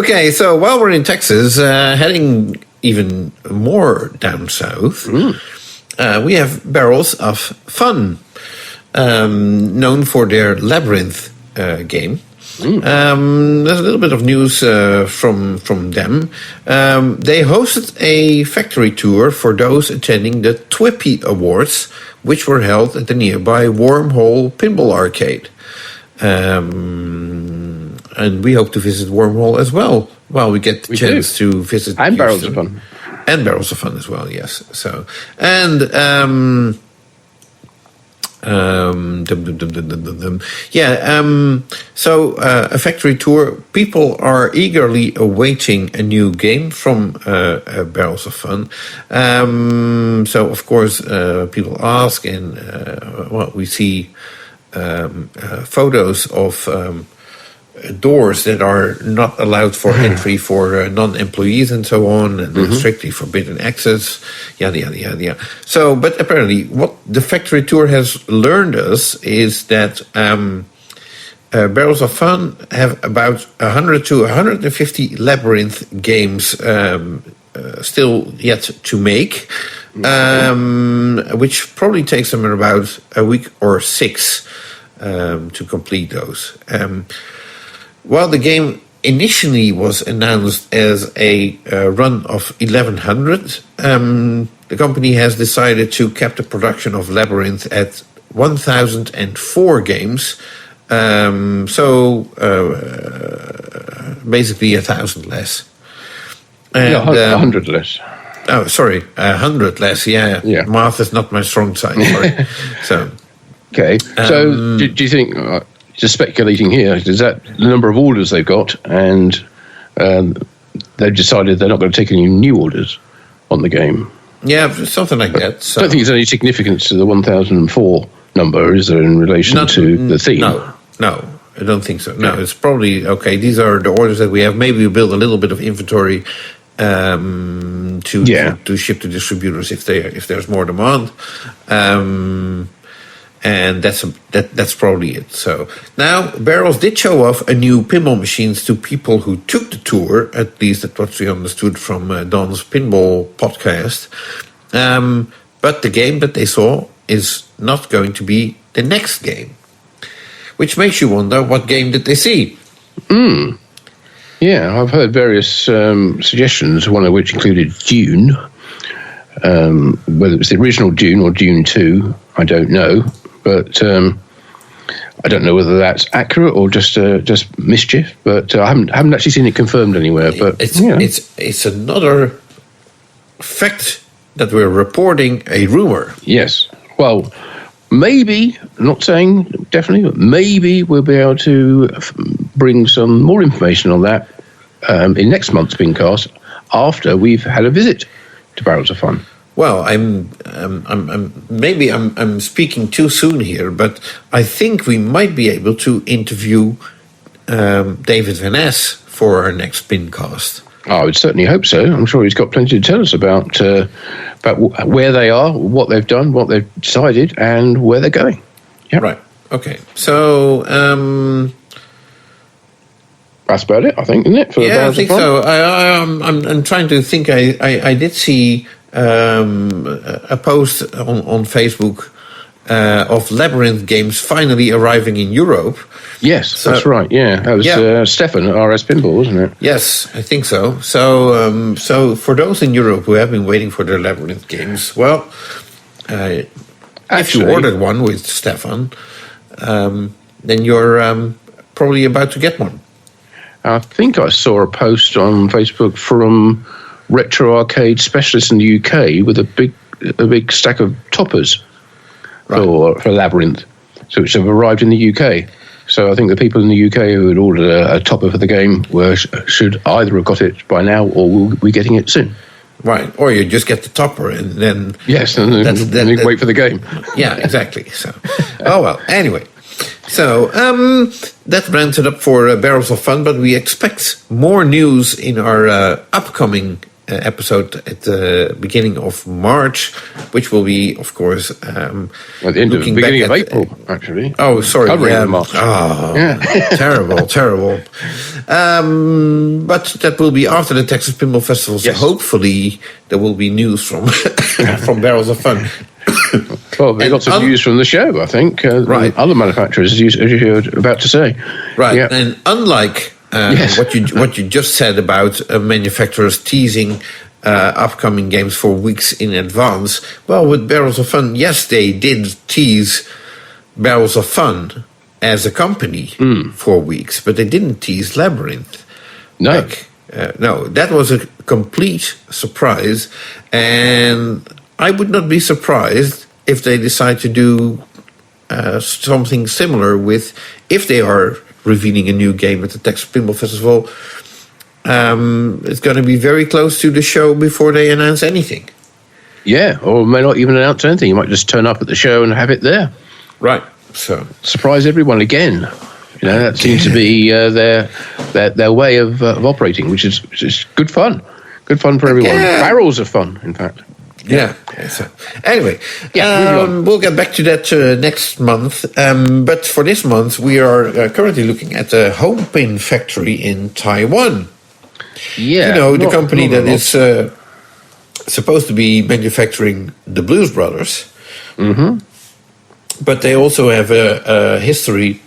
Yeah. So while we're in Texas, heading even more down south, we have Barrels of Fun, known for their Labyrinth game. There's a little bit of news from them. They hosted a factory tour for those attending the Twippy Awards, which were held at the nearby Wormhole Pinball Arcade. And we hope to visit Wormhole as well while we get the chance to visit. And Barrels of Fun. And Barrels of Fun as well, yes. So, and So a factory tour. People are eagerly awaiting a new game from Barrels of Fun. So of course, people ask, and we see photos of doors that are not allowed for entry for non-employees and so on, and strictly forbidden access, yada, yada, yada, yada. So, but apparently what the factory tour has learned us is that Barrels of Fun have about 100 to 150 Labyrinth games still yet to make, which probably takes them about a week or 6 to complete those. While the game initially was announced as a run of 1,100, the company has decided to cap the production of Labyrinth at 1,004 games. Basically 1,000 less. And, 100 less. Oh, sorry, 100 less. Yeah. Math is not my strong side. Sorry. So. Okay. So, do you think? Just speculating here, is that the number of orders they've got, and they've decided they're not going to take any new orders on the game? Yeah, something like that. So. I don't think there's any significance to the 1,004 number, is there, in relation to the theme? No, I don't think so. No, it's probably, okay, these are the orders that we have. Maybe we build a little bit of inventory to ship to distributors if there's more demand. And that's probably it. So now Barrels did show off a new pinball machines to people who took the tour. At least that's what we understood from Don's Pinball podcast. But the game that they saw is not going to be the next game, which makes you wonder, what game did they see? Yeah, I've heard various suggestions, one of which included Dune. Whether it was the original Dune or Dune 2, I don't know. But I don't know whether that's accurate or just mischief. But I haven't actually seen it confirmed anywhere. But it's another fact that we're reporting a rumor. Yes. Well, maybe, I'm not saying definitely, but maybe we'll be able to bring some more information on that in next month's PINcast after we've had a visit to Barrels of Fun. Well, I'm speaking too soon here, but I think we might be able to interview David Van Ness for our next PINcast. I would certainly hope so. I'm sure he's got plenty to tell us about where they are, what they've done, what they've decided, and where they're going. Yep. Right. Okay. So that's about it, I think, isn't it? I think so. I'm trying to think. I did see a post on Facebook of Labyrinth games finally arriving in Europe. Yes, that's right. Yeah, that was Stefan at RS Pinball, wasn't it? Yes, I think so. So for those in Europe who have been waiting for their Labyrinth games, well, if you ordered one with Stefan, then you're probably about to get one. I think I saw a post on Facebook from Retro Arcade Specialists in the UK with a big stack of toppers for Labyrinth, so which have arrived in the UK. So I think the people in the UK who had ordered a topper for the game should either have got it by now or will be getting it soon. Right, or you just get the topper and then... Yes, and then you wait for the game. Yeah, exactly. So, oh well, anyway. So, that rounds it up for Barrels of Fun, but we expect more news in our upcoming episode at the beginning of March, which will be, of course, at the end of beginning of April, actually. Oh, sorry, March. Oh, terrible. But that will be after the Texas Pinball Festival. So hopefully there will be news from from Barrels of Fun. Well, there's lots of news from the show, I think. Right, other manufacturers, as you were about to say. Right, yeah. And unlike what you just said about manufacturers teasing upcoming games for weeks in advance, well, with Barrels of Fun, yes, they did tease Barrels of Fun as a company for weeks, but they didn't tease Labyrinth. No. No, that was a complete surprise, and I would not be surprised if they decide to do something similar with, if they are revealing a new game at the Texas Pinball Festival, it's going to be very close to the show before they announce anything. Yeah, or may not even announce anything. You might just turn up at the show and have it there. Right. So surprise everyone again. That seems to be their way of operating, which is good fun. Good fun for everyone. Yeah. Barrels of fun, in fact. Yeah. So, anyway, we'll get back to that next month. But for this month, we are currently looking at the Home Pin factory in Taiwan. Yeah, the company that is supposed to be manufacturing the Blues Brothers. Mm-hmm. But they also have a history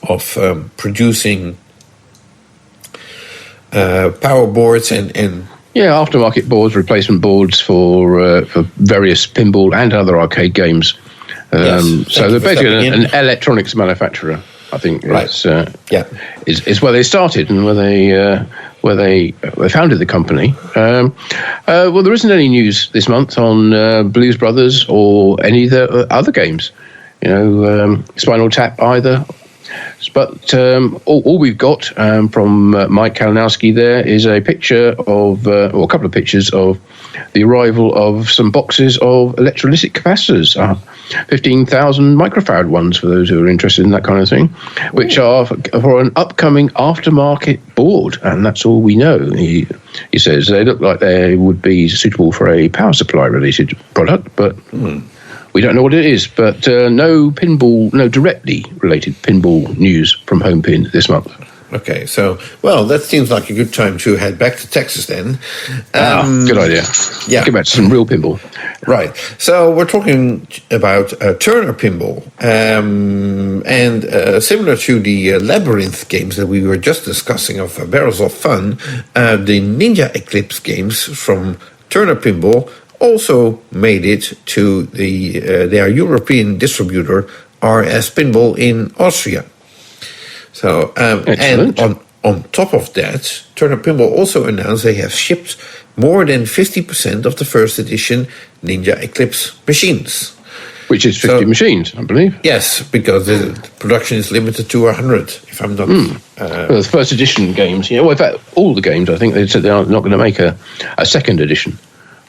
of producing power boards and aftermarket boards, replacement boards for various pinball and other arcade games. So they're basically an electronics manufacturer, I think. Right. Is where they started and where they founded the company. Well, there isn't any news this month on Blues Brothers or any of the other games. Spinal Tap either. But all we've got from Mike Kalinowski there is a picture of, or a couple of pictures of the arrival of some boxes of electrolytic capacitors, 15,000 microfarad ones for those who are interested in that kind of thing, which are for an upcoming aftermarket board, and that's all we know. He says they look like they would be suitable for a power supply related product, but we don't know what it is. But no directly related pinball news from Home Pin this month. Okay, so, that seems like a good time to head back to Texas then. Good idea. Yeah. Get back to some real pinball. Right. So we're talking about Turner Pinball. And similar to the Labyrinth games that we were just discussing of Barrels of Fun, the Ninja Eclipse games from Turner Pinball also made it to their European distributor, RS Pinball in Austria. So, and on top of that, Turner Pinball also announced they have shipped more than 50% of the first edition Ninja Eclipse machines. Which is 50 machines, I believe. Yes, because the production is limited to 100, if I'm not... Well, the first edition games, in fact, all the games, I think they said they're not going to make a second edition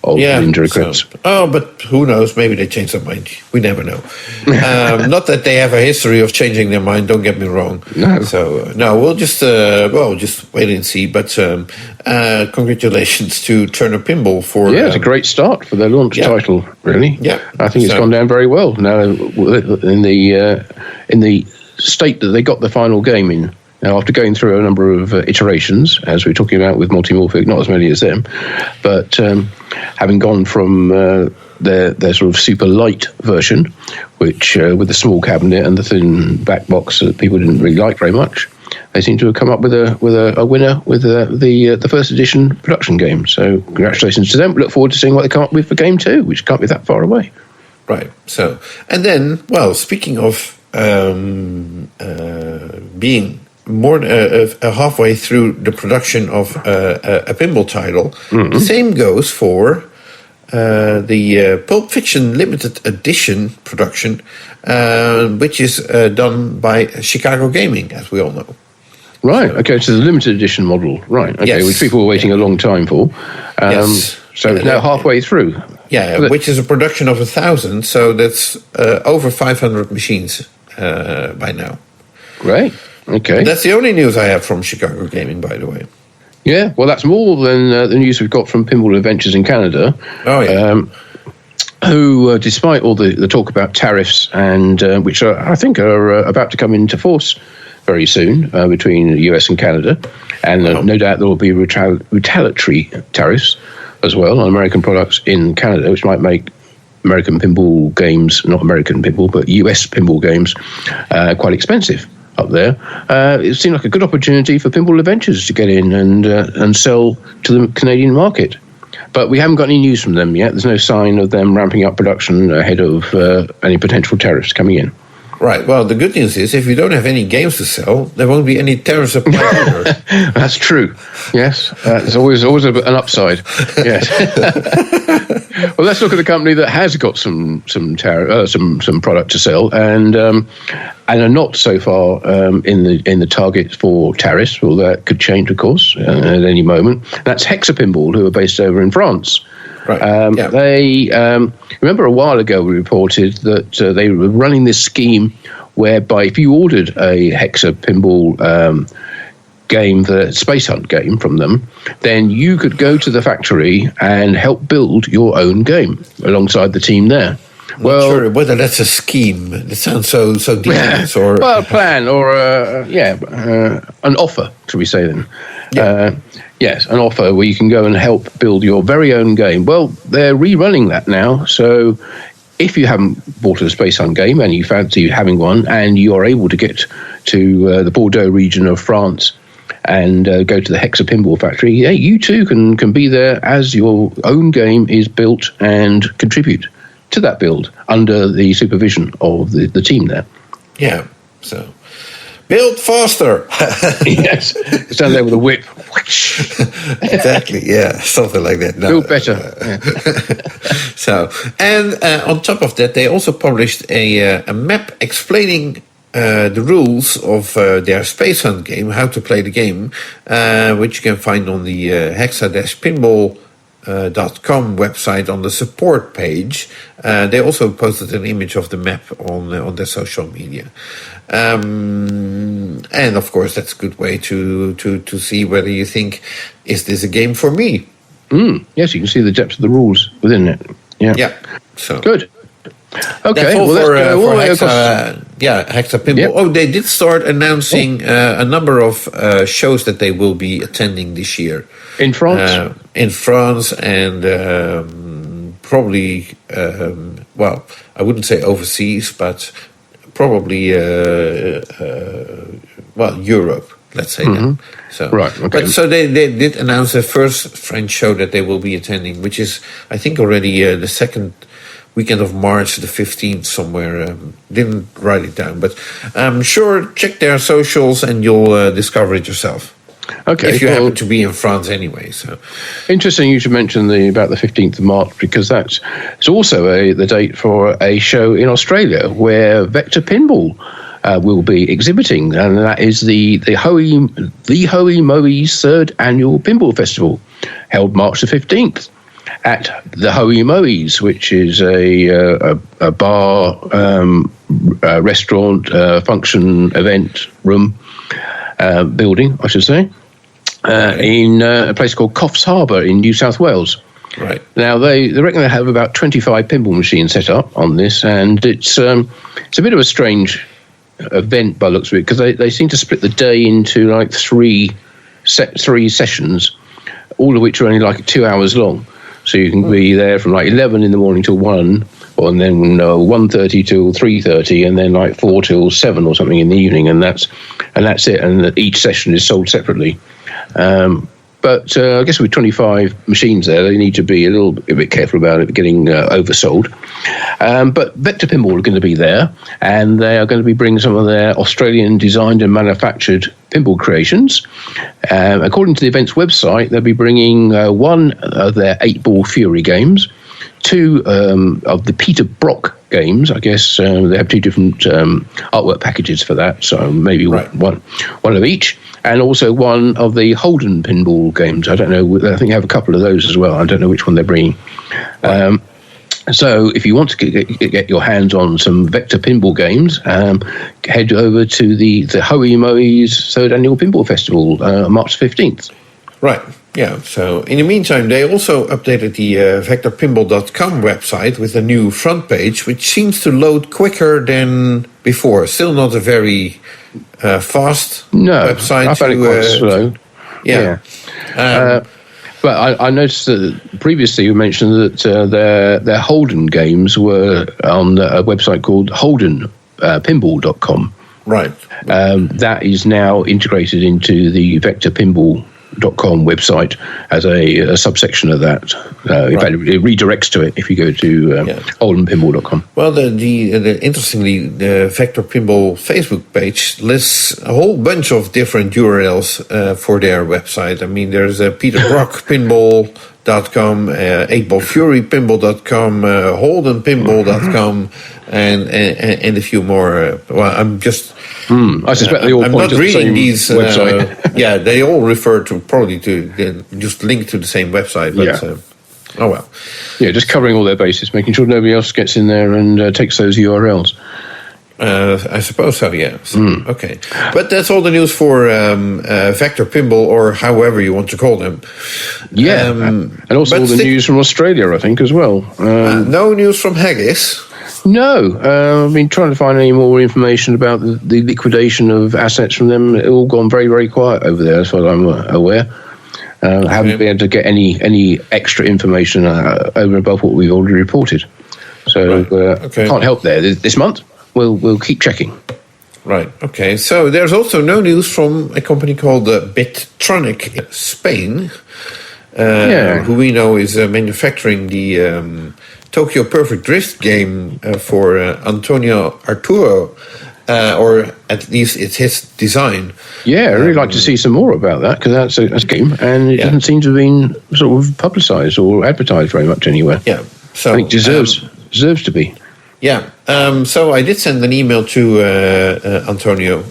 of Ninja Eclipse. But who knows? Maybe they change their mind. We never know. Not that they have a history of changing their mind. Don't get me wrong. No. So we'll just just wait and see. But congratulations to Turner Pinball for it's a great start for their launch title. Really. Yeah. I think it's gone down very well now in the state that they got the final game in. Now, after going through a number of iterations, as we're talking about with Multimorphic, not as many as them, but having gone from their sort of super light version, which with the small cabinet and the thin back box that people didn't really like very much, they seem to have come up with a winner with the first edition production game. So congratulations to them. Look forward to seeing what they come up with for game 2, which can't be that far away. Right. So, and then, speaking of being more halfway through the production of a pinball title, the same goes for the Pulp Fiction limited edition production, which is done by Chicago Gaming, as we all know. Right. Okay. So the limited edition model. Right. Okay. Which people were waiting a long time for. So it's now halfway through. Yeah, which is a production of 1,000. So that's over 500 machines by now. Great. Okay. That's the only news I have from Chicago Gaming, by the way. Yeah, well, that's more than the news we've got from Pinball Adventures in Canada. Oh, yeah. Who, despite all the talk about tariffs, and which I think are about to come into force very soon between the US and Canada, and no doubt there will be retaliatory tariffs as well on American products in Canada, which might make American pinball games, not American pinball, but US pinball games, quite expensive up there. It seemed like a good opportunity for Pinball Adventures to get in and sell to the Canadian market. But we haven't got any news from them yet. There's no sign of them ramping up production ahead of any potential tariffs coming in. Right. Well, the good news is if you don't have any games to sell, there won't be any tariffs applied either. That's true. Yes. There's always an upside. Yes. Well, let's look at the company that has got some product to sell, and are not so far in the target for tariffs. Well, that could change, of course, at any moment. That's Hexa Pinball, who are based over in France. Right. They remember a while ago we reported that they were running this scheme whereby if you ordered a Hexa Pinball game, the Space Hunt game from them, then you could go to the factory and help build your own game alongside the team there. Not sure whether that's a scheme. It sounds so devious, or a plan, or an offer, shall we say then? Yeah. Yes, an offer where you can go and help build your very own game. Well, they're rerunning that now, so if you haven't bought a Space Hunt game and you fancy having one, and you are able to get to the Bordeaux region of France and go to the Hexa Pinball factory, you too can be there as your own game is built and contribute to that build under the supervision of the team there. Yeah, so build faster. Yes, stand there with a whip. Exactly, yeah, something like that. No, build better. So, and on top of that, they also published a map explaining the rules of their Space Hunt game, how to play the game, which you can find on the hexa-pinball.com website on the support page. They also posted an image of the map on their social media. And of course, that's a good way to see whether you think, is this a game for me? Yes, you can see the depth of the rules within it. Yeah. So good. Okay. That's all for Hexa Pinball. Yep. Oh, they did start announcing a number of shows that they will be attending this year in France. And probably, well, I wouldn't say overseas, but probably, Europe. Let's say that. So, right. Okay. But so they did announce the first French show that they will be attending, which is, I think, already the second weekend of March, the 15th, somewhere. Didn't write it down, but I'm sure check their socials and you'll discover it yourself. Okay. If you happen to be in France anyway. So interesting you should mention about the 15th of March, because it's also the date for a show in Australia where Vector Pinball will be exhibiting, and that is the Hoey Moe's third annual Pinball Festival, held March the 15th at the Hoey Moe's, which is a bar, restaurant, function, event room building, I should say, in a place called Coffs Harbour in New South Wales. Right. Now, they reckon they have about 25 pinball machines set up on this, and it's a bit of a strange event by the looks of it, because they seem to split the day into like three sessions, all of which are only like 2 hours long. So you can be there from like 11 in the morning till 1, and then 1:30 till 3:30, and then like 4 till 7 or something in the evening, and that's it. And each session is sold separately. But I guess with 25 machines there, they need to be a bit careful about it getting oversold. But Vector Pinball are going to be there, and they are going to be bringing some of their Australian designed and manufactured pinball creations. According to the event's website, they'll be bringing one of their 8-ball Fury games, 2 of the Peter Brock games. I guess they have 2 different artwork packages for that, so maybe one of each. And also one of the Holden pinball games. I don't know. I think you have a couple of those as well. I don't know which one they're bringing. So if you want to get your hands on some Vector Pinball games, head over to the Hoey Moe's third annual Pinball Festival, March 15th. Right. Yeah. So in the meantime, they also updated the vectorpinball.com website with a new front page, which seems to load quicker than before. Still not a very fast website. I found it quite slow. Yeah. But I noticed that previously you mentioned that their Holden games were on a website called holdenpinball.com. Right. That is now integrated into the vectorpinball.com website as a subsection of that. In fact, it redirects to it if you go to holdenpinball.com. Well, interestingly, the Vector Pinball Facebook page lists a whole bunch of different URLs for their website. I mean, there's a Peter Brock Pinball pinball.com, 8ballfurypinball.com, holdenpinball.com, and a few more. Well, I'm just... I suspect they all I'm point not to the reading same these. website. Yeah, they all refer to just link to the same website. But, oh well. Yeah, just covering all their bases, making sure nobody else gets in there and takes those URLs. I suppose so, yeah. So, okay. But that's all the news for Vector Pinball, or however you want to call them. Yeah, and also all the news from Australia, I think, as well. No news from Haggis. No, I've been trying to find any more information about the liquidation of assets from them. It's all gone very, very quiet over there, as far as I'm aware. I haven't been able to get any extra information over and above what we've already reported. So can't help there this month. We'll keep checking. Right. Okay. So there's also no news from a company called Bitronic Spain, who we know is manufacturing the Tokyo Perfect Drift game for Antonio Arturo, or at least it's his design. Yeah, I'd really like to see some more about that, because that's a game, and it doesn't seem to have been sort of publicised or advertised very much anywhere. Yeah. So I think deserves to be. Yeah, so I did send an email to Antonio.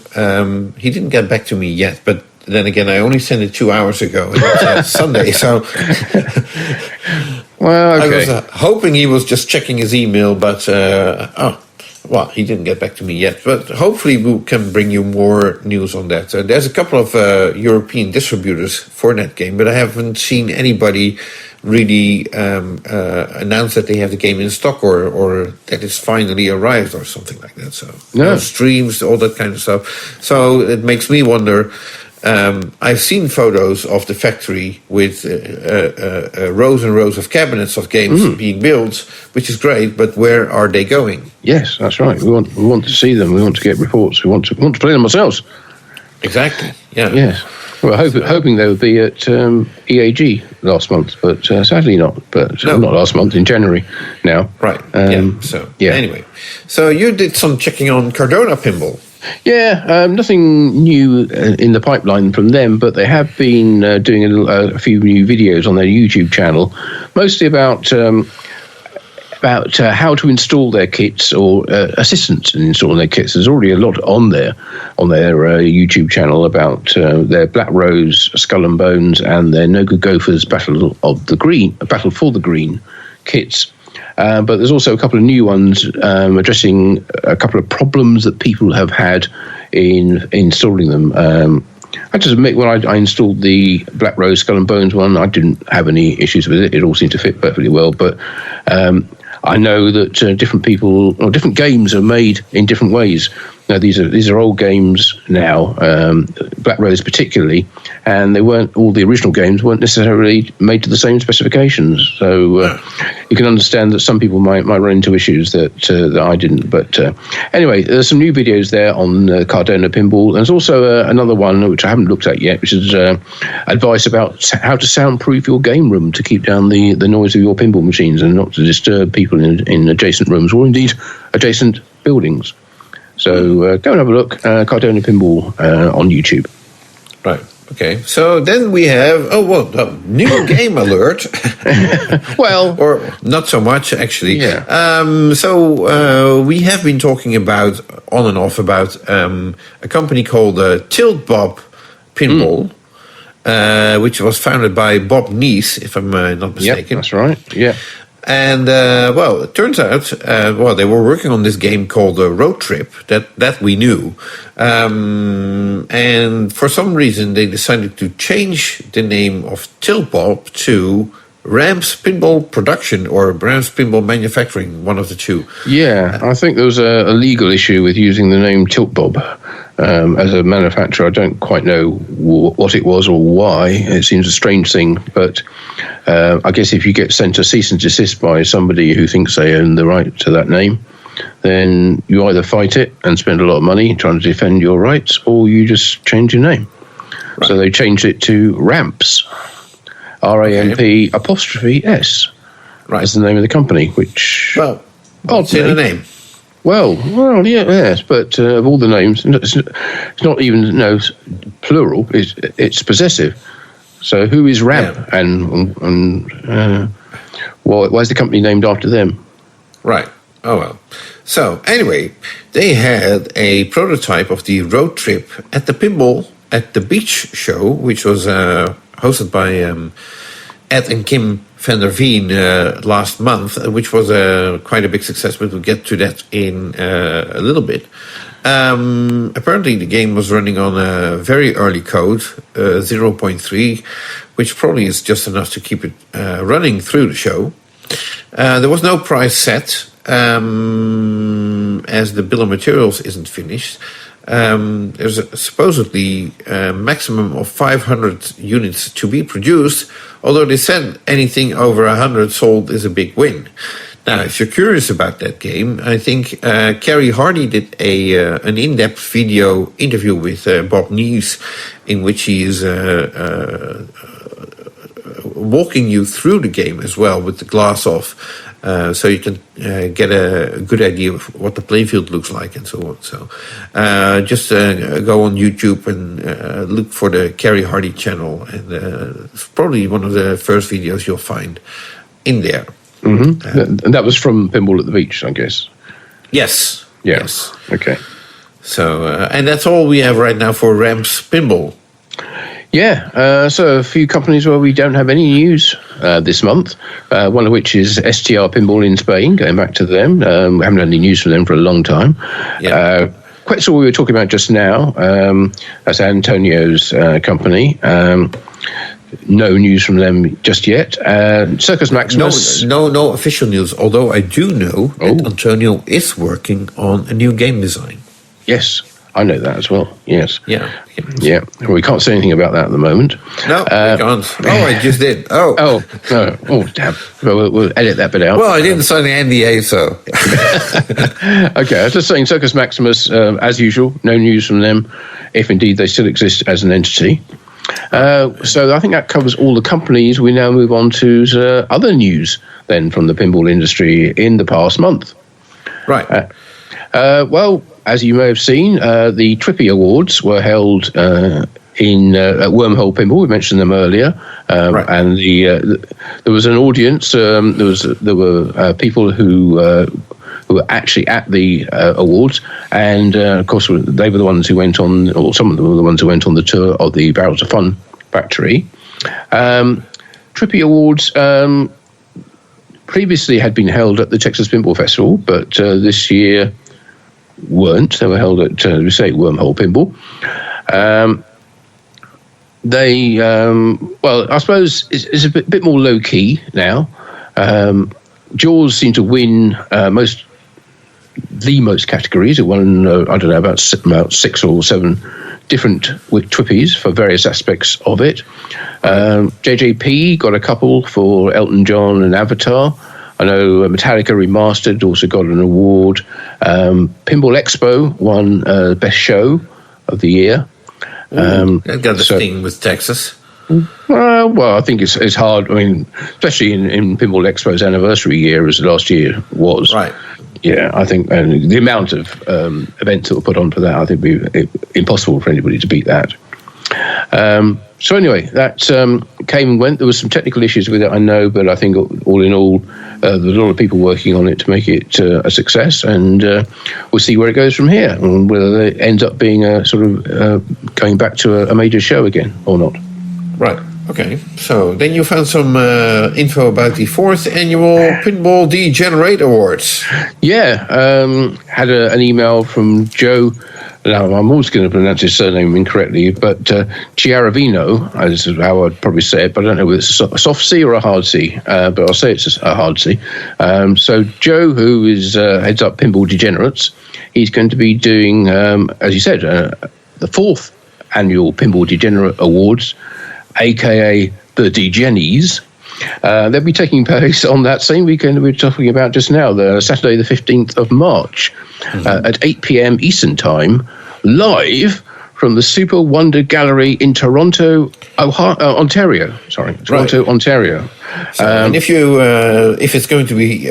He didn't get back to me yet, but then again, I only sent it 2 hours ago, and it's Sunday, so... Well, okay. I was hoping he was just checking his email, but... he didn't get back to me yet, but hopefully we can bring you more news on that. There's a couple of European distributors for that game, but I haven't seen anybody really announce that they have the game in stock or that it's finally arrived or something like that. So no streams, all that kind of stuff. So it makes me wonder. I've seen photos of the factory with rows and rows of cabinets of games being built, which is great. But where are they going? Yes, that's right. We want to see them. We want to get reports. We want to play them ourselves. Exactly. Yeah. Yes. Well, hoping they would be at EAG last month, but sadly not. But not last month, in January now. Right. Anyway, so you did some checking on Cardona Pinball. Yeah, nothing new in the pipeline from them, but they have been doing a few new videos on their YouTube channel, mostly about how to install their kits or assistance in installing their kits. There's already a lot on their YouTube channel about their Black Rose, Skull and Bones, and their No Good Gophers Battle for the Green kits. But there's also a couple of new ones addressing a couple of problems that people have had in installing them. I just admit, when I installed the Black Rose Skull and Bones one, I didn't have any issues with it. It all seemed to fit perfectly well. But I know that different people or different games are made in different ways. Now, these are old games now, Black Rose particularly, and all the original games weren't necessarily made to the same specifications. So you can understand that some people might run into issues that I didn't. But anyway, there's some new videos there on Cardona Pinball. There's also another one which I haven't looked at yet, which is advice about how to soundproof your game room to keep down the noise of your pinball machines and not to disturb people in adjacent rooms or indeed adjacent buildings. So go and have a look, Cardona Pinball on YouTube. Right. Okay. So then we have new game alert. Well, or not so much actually. Yeah. So we have been talking about on and off about a company called Tilt Bob Pinball, which was founded by Bob Neese, if I'm not mistaken. Yep, that's right. Yeah. And it turns out they were working on this game called Road Trip that we knew, and for some reason they decided to change the name of Tilt Bob to Rams Pinball Production or Rams Pinball Manufacturing, one of the two. Yeah, I think there was a legal issue with using the name Tilt Bob. As a manufacturer, I don't quite know what it was or why. It seems a strange thing, but I guess if you get sent a cease and desist by somebody who thinks they own the right to that name, then you either fight it and spend a lot of money trying to defend your rights, or you just change your name. Right. So they changed it to Ramps, RAMP''S, right, as the name of the company, which... Well, what's in the name? Well, yes, but of all the names, it's not even plural. It's possessive. So who is Ramp, and why is the company named after them? Right. Oh, well. So, anyway, they had a prototype of the road trip at the Pinball at the Beach show, which was hosted by Ed and Kim van der Veen last month, which was quite a big success, but we'll get to that in a little bit. Apparently, the game was running on a very early code, 0.3, which probably is just enough to keep it running through the show. There was no price set, as the bill of materials isn't finished. There's supposedly a maximum of 500 units to be produced, although they said anything over 100 sold is a big win. Now, if you're curious about that game, I think Kerry Hardy did an in-depth video interview with Bob Nees, in which he is walking you through the game as well with the glass off, so you can get a good idea of what the playfield looks like and so on. So just go on YouTube and look for the Kerry Hardy channel, and it's probably one of the first videos you'll find in there. Mm-hmm. And that was from Pinball at the Beach, I guess. Yes. Yeah. Yes. Okay. So, and that's all we have right now for Ramp's Pinball. Yeah, so a few companies where we don't have any news this month, one of which is STR Pinball in Spain, going back to them. We haven't had any news from them for a long time. Yeah. Quetzal we were talking about just now, that's Antonio's company. No news from them just yet. Circus Maximus. No official news, although I do know that Antonio is working on a new game design. Yes, I know that as well. Yes. Yeah. Yeah. Well, we can't say anything about that at the moment. No, we can't. Oh, I just did. Oh. No. Oh, damn. Well, we'll edit that bit out. Well, I didn't sign the NDA, so. Okay, I was just saying Circus Maximus, as usual, no news from them, if indeed they still exist as an entity. So I think that covers all the companies. We now move on to other news then from the pinball industry in the past month. Right. Well, as you may have seen, the Trippy Awards were held in at Wormhole Pinball. We mentioned them earlier, right. And there was an audience. There were people who were actually at the awards, and of course they were the ones who went on, or some of them were the ones who went on the tour of the Barrels of Fun factory. Trippy Awards previously had been held at the Texas Pinball Festival, but this year weren't. They were held at, we say, Wormhole Pinball. Well, I suppose it's a bit more low key now. Jaws seemed to win the most categories. It won, I don't know, about 6 or 7 different with Twippies for various aspects of it. JJP got a couple for Elton John and Avatar. I know Metallica Remastered also got an award. Pinball Expo won Best Show of the Year. That got the thing with Texas. Well, I think it's hard. I mean, especially in Pinball Expo's anniversary year, as last year was. Right. Yeah, I think the amount of events that were put on for that, I think would be impossible for anybody to beat that. So anyway, that came and went. There was some technical issues with it, I know, but I think all in all, there's a lot of people working on it to make it a success, and we'll see where it goes from here, and whether it ends up being a sort of going back to a major show again or not. Right. Okay. So then you found some info about the 4th annual Pinball Degenerate Awards. Yeah. Had an email from Joe. Now, I'm always going to pronounce his surname incorrectly, but Chiaravino, this is how I'd probably say it, but I don't know whether it's a soft C or a hard C, but I'll say it's a hard C. So Joe, who is heads up Pinball Degenerates, he's going to be doing, as you said, the 4th annual Pinball Degenerate Awards, a.k.a. the Degennies. They'll be taking place on that same weekend that we were talking about just now, the Saturday the 15th of March, at 8 p.m. Eastern Time, live from the Super Wonder Gallery in Toronto, Ontario. Sorry, Toronto, right. Ontario. So, and if it's going to be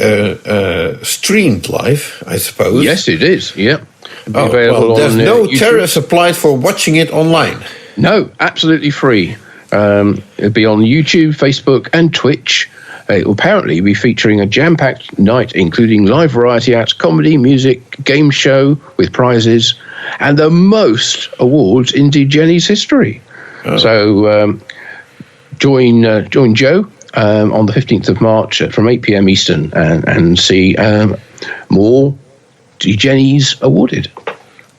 streamed live, I suppose. Yes, it is. Yeah. Well, there's no tariffs applied for watching it online. No, absolutely free. It'll be on YouTube, Facebook, and Twitch. It will apparently be featuring a jam-packed night, including live variety acts, comedy, music, game show with prizes, and the most awards in Jenny's history. Oh. So join Joe on the 15th of March from 8 p.m. Eastern and see more Jenny's awarded.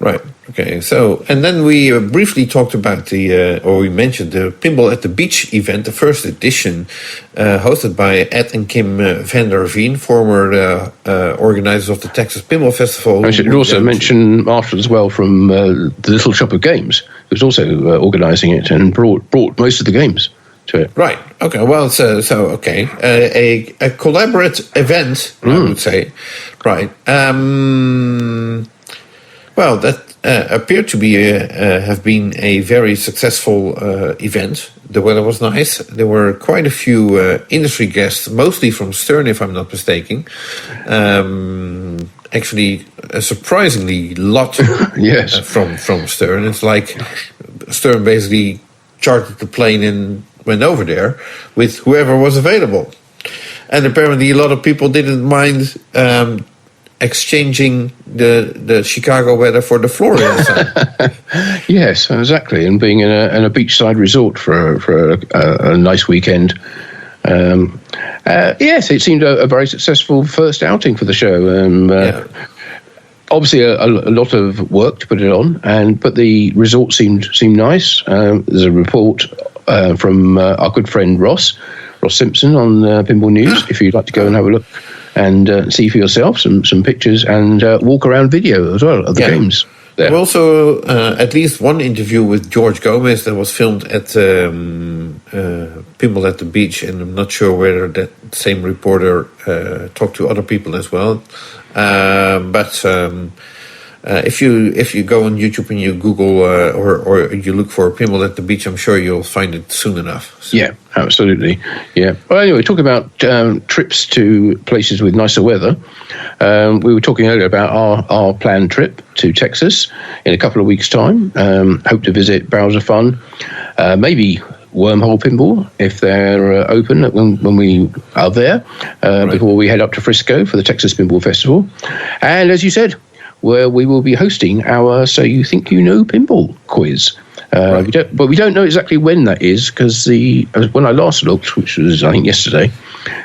Right. Okay. So, and then we briefly talked about we mentioned the Pinball at the Beach event, the first edition, hosted by Ed and Kim van der Veen, former organizers of the Texas Pinball Festival. I should also mention Marshall as well from the Little Shop of Games, who's also organising it and brought most of the games to it. Right. Okay. Well, so okay, a collaborative event, I would say. Right. Well, that appeared to be have been a very successful event. The weather was nice. There were quite a few industry guests, mostly from Stern, if I'm not mistaken. Actually, a surprisingly lot yes. From Stern. It's like Stern basically chartered the plane and went over there with whoever was available. And apparently a lot of people didn't mind exchanging the Chicago weather for the Florida sun. Yes, exactly, and being in a beachside resort for a nice weekend. Yes, it seemed a very successful first outing for the show. Obviously, a lot of work to put it on, but the resort seemed nice. There's a report from our good friend Ross Simpson on Pinball News. If you'd like to go and have a look and see for yourself some pictures and walk around video as well of the games. There. Also, at least one interview with George Gomez that was filmed at Pinball at the Beach, and I'm not sure whether that same reporter talked to other people as well. But if you go on YouTube and you Google or you look for Pinball at the Beach, I'm sure you'll find it soon enough. So. Yeah, absolutely. Yeah. Well, anyway, talk about trips to places with nicer weather. We were talking earlier about our planned trip to Texas in a couple of weeks' time. Hope to visit Barrels of Fun, maybe Wormhole Pinball if they're open when we are there, before we head up to Frisco for the Texas Pinball Festival. And as you said, where we will be hosting our So You Think You Know Pinball quiz. We don't know exactly when that is, because when I last looked, which was I think yesterday,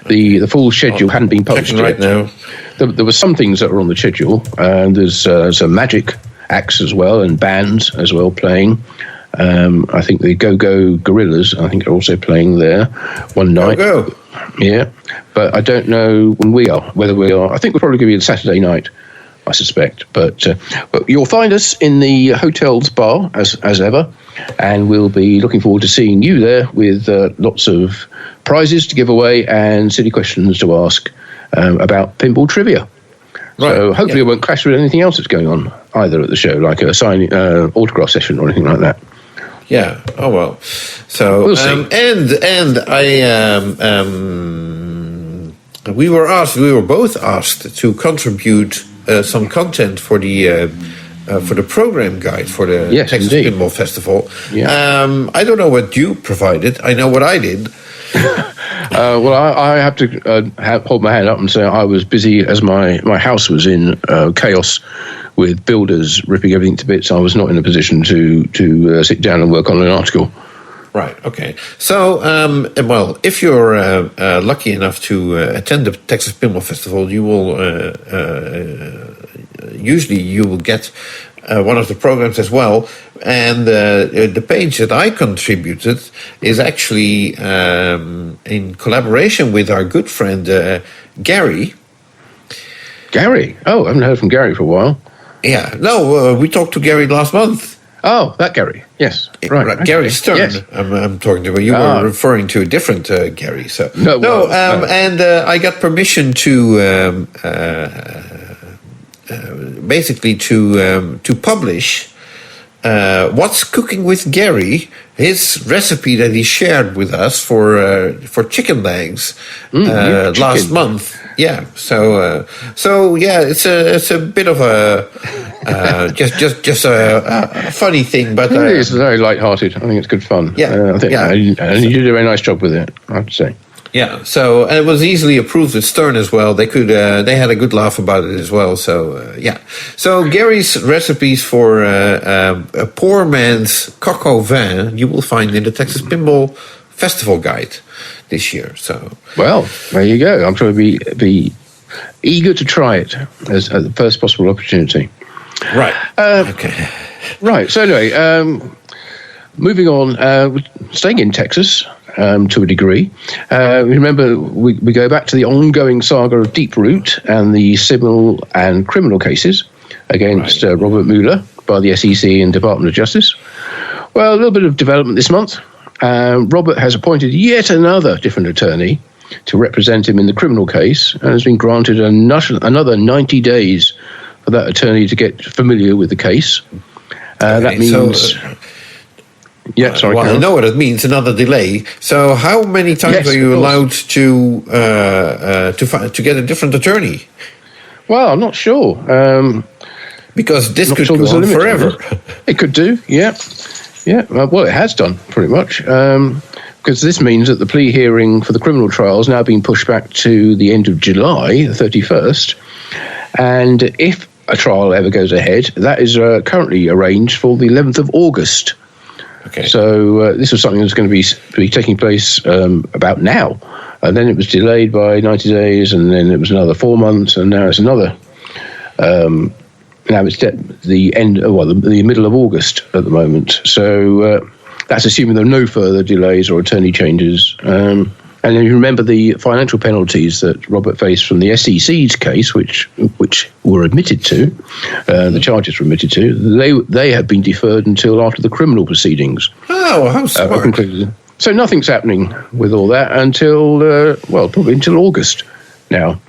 the full schedule hadn't been published right now. There were some things that were on the schedule. There's some magic acts as well and bands as well playing. I think the Go-Go Gorillas, I think, are also playing there one night. Go-Go. Yeah, but I don't know whether we are. I think we're probably going to be on Saturday night, I suspect. But you'll find us in the hotel's bar as ever, and we'll be looking forward to seeing you there with lots of prizes to give away and silly questions to ask about pinball trivia. Right. So hopefully it won't clash with anything else that's going on either at the show, like a signing autograph session or anything like that. Yeah. Oh well. So we'll see. And I we were both asked to contribute some content for the program guide for the Texas Pinball Festival. Yeah. I don't know what you provided. I know what I did. Well, I have to hold my hand up and say I was busy as my house was in chaos with builders ripping everything to bits. I was not in a position to sit down and work on an article. Right. Okay. So, well, if you're lucky enough to attend the Texas Pinball Festival, you will usually you will get one of the programs as well. And the page that I contributed is actually in collaboration with our good friend Gary. Gary? Oh, I haven't heard from Gary for a while. Yeah. No, we talked to Gary last month. Oh, that Gary. Yes. Right. Okay. Gary Stern. Yes. I'm talking to you. Were referring to a different Gary. So no. And I got permission to basically to publish What's Cooking with Gary, his recipe that he shared with us for chicken legs last month. Yeah, so yeah, it's a bit of a just a funny thing, but it is very light-hearted. I think it's good fun. Yeah, I think and you did a very nice job with it, I have to say. Yeah, so and it was easily approved at Stern as well. They they had a good laugh about it as well. So yeah, so Gary's recipes for a poor man's coq au vin you will find in the Texas Pinball Festival Guide this year. So well, there you go. I'm sure you'll be eager to try it as the first possible opportunity. Right. Okay. Right. So anyway, moving on, staying in Texas. To a degree. Remember, we go back to the ongoing saga of Deep Root and the civil and criminal cases against Robert Mueller by the SEC and Department of Justice. Well, a little bit of development this month. Robert has appointed yet another different attorney to represent him in the criminal case and has been granted another 90 days for that attorney to get familiar with the case. That means... Yeah, sorry. Well, I know what it means. Another delay. So, how many times are you allowed to get a different attorney? Well, I'm not sure. Because this could go on forever. It could do. Yeah. Well, it has done pretty much. Because this means that the plea hearing for the criminal trial is now being pushed back to the end of July, the 31st. And if a trial ever goes ahead, that is currently arranged for the 11th of August. Okay. So this was something that's going to be taking place about now. And then it was delayed by 90 days, and then it was another 4 months, and now it's another. Now it's the end, the middle of August at the moment. So that's assuming there are no further delays or attorney changes. And then you remember the financial penalties that Robert faced from the SEC's case, which were admitted to, the charges were admitted to. They have been deferred until after the criminal proceedings. Oh, how smart. So nothing's happening with all that until, probably until August now.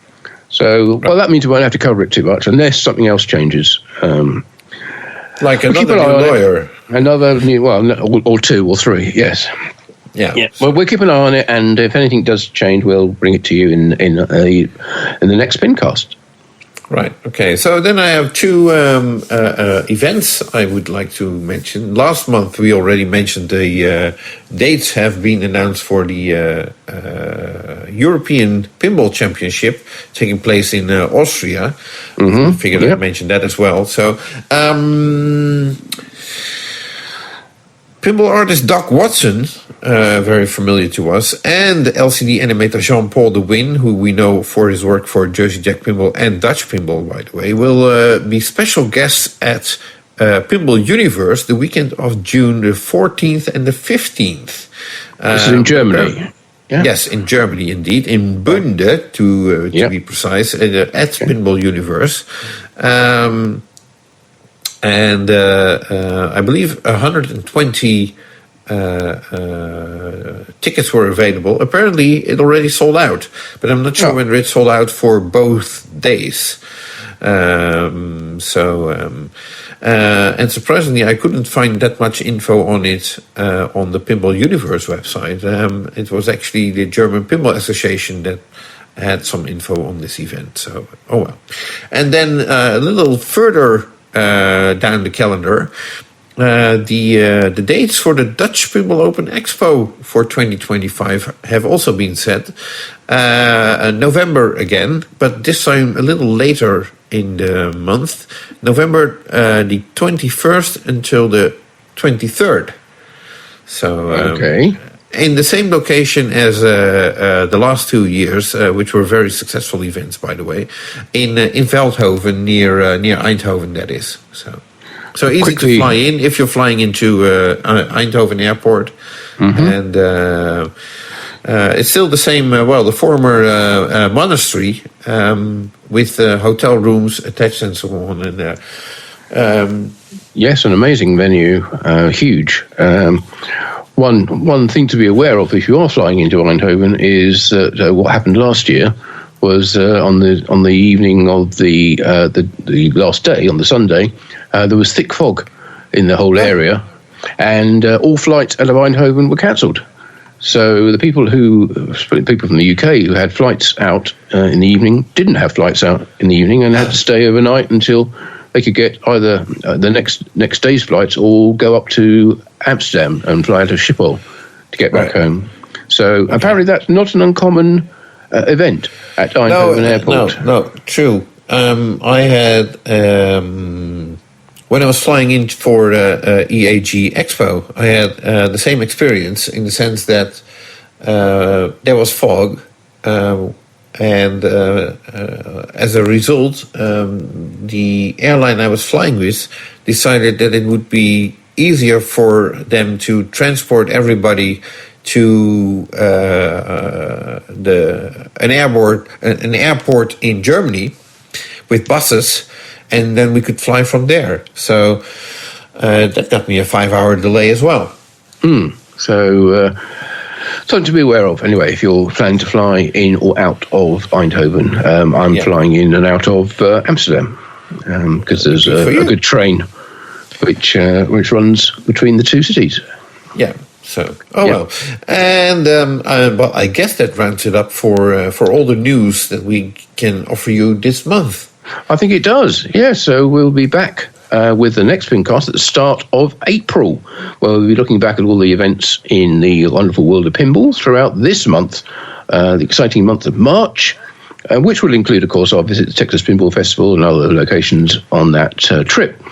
So, well, that means we won't have to cover it too much unless something else changes. Like another new lawyer. Another new, or two or three, yes. Yeah. Well, we'll keep an eye on it, and if anything does change, we'll bring it to you in the next PINcast. Right. Okay. So then I have two events I would like to mention. Last month we already mentioned the dates have been announced for the European Pinball Championship taking place in Austria. I figured I'd mention that as well. So. Pinball artist Doc Watson, very familiar to us, and LCD animator Jean-Paul de Win, who we know for his work for Jersey Jack Pinball and Dutch Pinball, by the way, will be special guests at Pinball Universe the weekend of June the 14th and the 15th. This is in Germany. Yes, in Germany, indeed. In Bunde, to be precise, at Pinball Universe. And I believe 120 tickets were available. Apparently, it already sold out, but I'm not sure whether it sold out for both days. And surprisingly, I couldn't find that much info on it on the Pinball Universe website. It was actually the German Pinball Association that had some info on this event. So, oh well. And then a little further down the calendar, the dates for the Dutch Pinball Open Expo for 2025 have also been set. November again, but this time a little later in the month. November the 21st until the 23rd. So in the same location as the last 2 years, which were very successful events, by the way, in Veldhoven near Eindhoven. That is so easy to fly in if you're flying into Eindhoven Airport, and it's still the same. The former monastery with hotel rooms attached and so on, and yes, an amazing venue, huge. One thing to be aware of if you are flying into Eindhoven is that what happened last year was on the evening of the last day, on the Sunday, there was thick fog in the whole area, and all flights out of Eindhoven were cancelled. So the people from the UK who had flights out in the evening didn't have flights out in the evening and had to stay overnight until they could get either the next day's flights or go up to Amsterdam and fly to Schiphol to get back home. So apparently that's not an uncommon event at Eindhoven Airport. No, true. I had when I was flying in for EAG Expo, I had the same experience in the sense that there was fog, and as a result, the airline I was flying with decided that it would be easier for them to transport everybody to an airport in Germany with buses, and then we could fly from there. So that got me a 5-hour delay as well. So something to be aware of. Anyway, if you're planning to fly in or out of Eindhoven, I'm flying in and out of Amsterdam because there's a good train which runs between the two cities. Yeah. So, well, and well, I guess that rounds it up for all the news that we can offer you this month. I think it does. Yeah. So we'll be back with the next PINcast at the start of April, where we'll be looking back at all the events in the wonderful world of pinball throughout this month, the exciting month of March, which will include, of course, our visit to Texas Pinball Festival and other locations on that trip.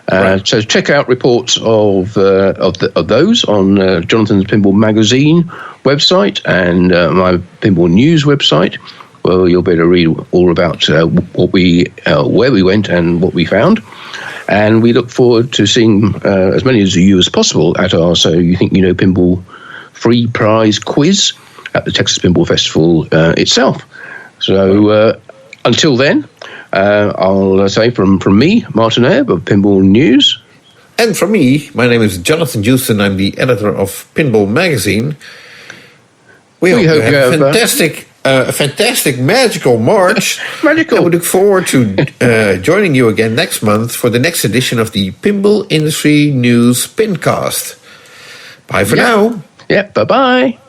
So check out reports of those on Jonathan's Pinball Magazine website and my Pinball News website, where you'll be able to read all about where we went and what we found. And we look forward to seeing as many of you as possible at our So You Think You Know Pinball free prize quiz at the Texas Pinball Festival itself. So until then, I'll say from me, Martin Ebb of Pinball News. And from me, my name is Jonathan Houston. I'm the editor of Pinball Magazine. We hope you have a fantastic, magical March. Magical. And we look forward to joining you again next month for the next edition of the Pinball Industry News PINcast. Bye for now. Yeah, bye-bye.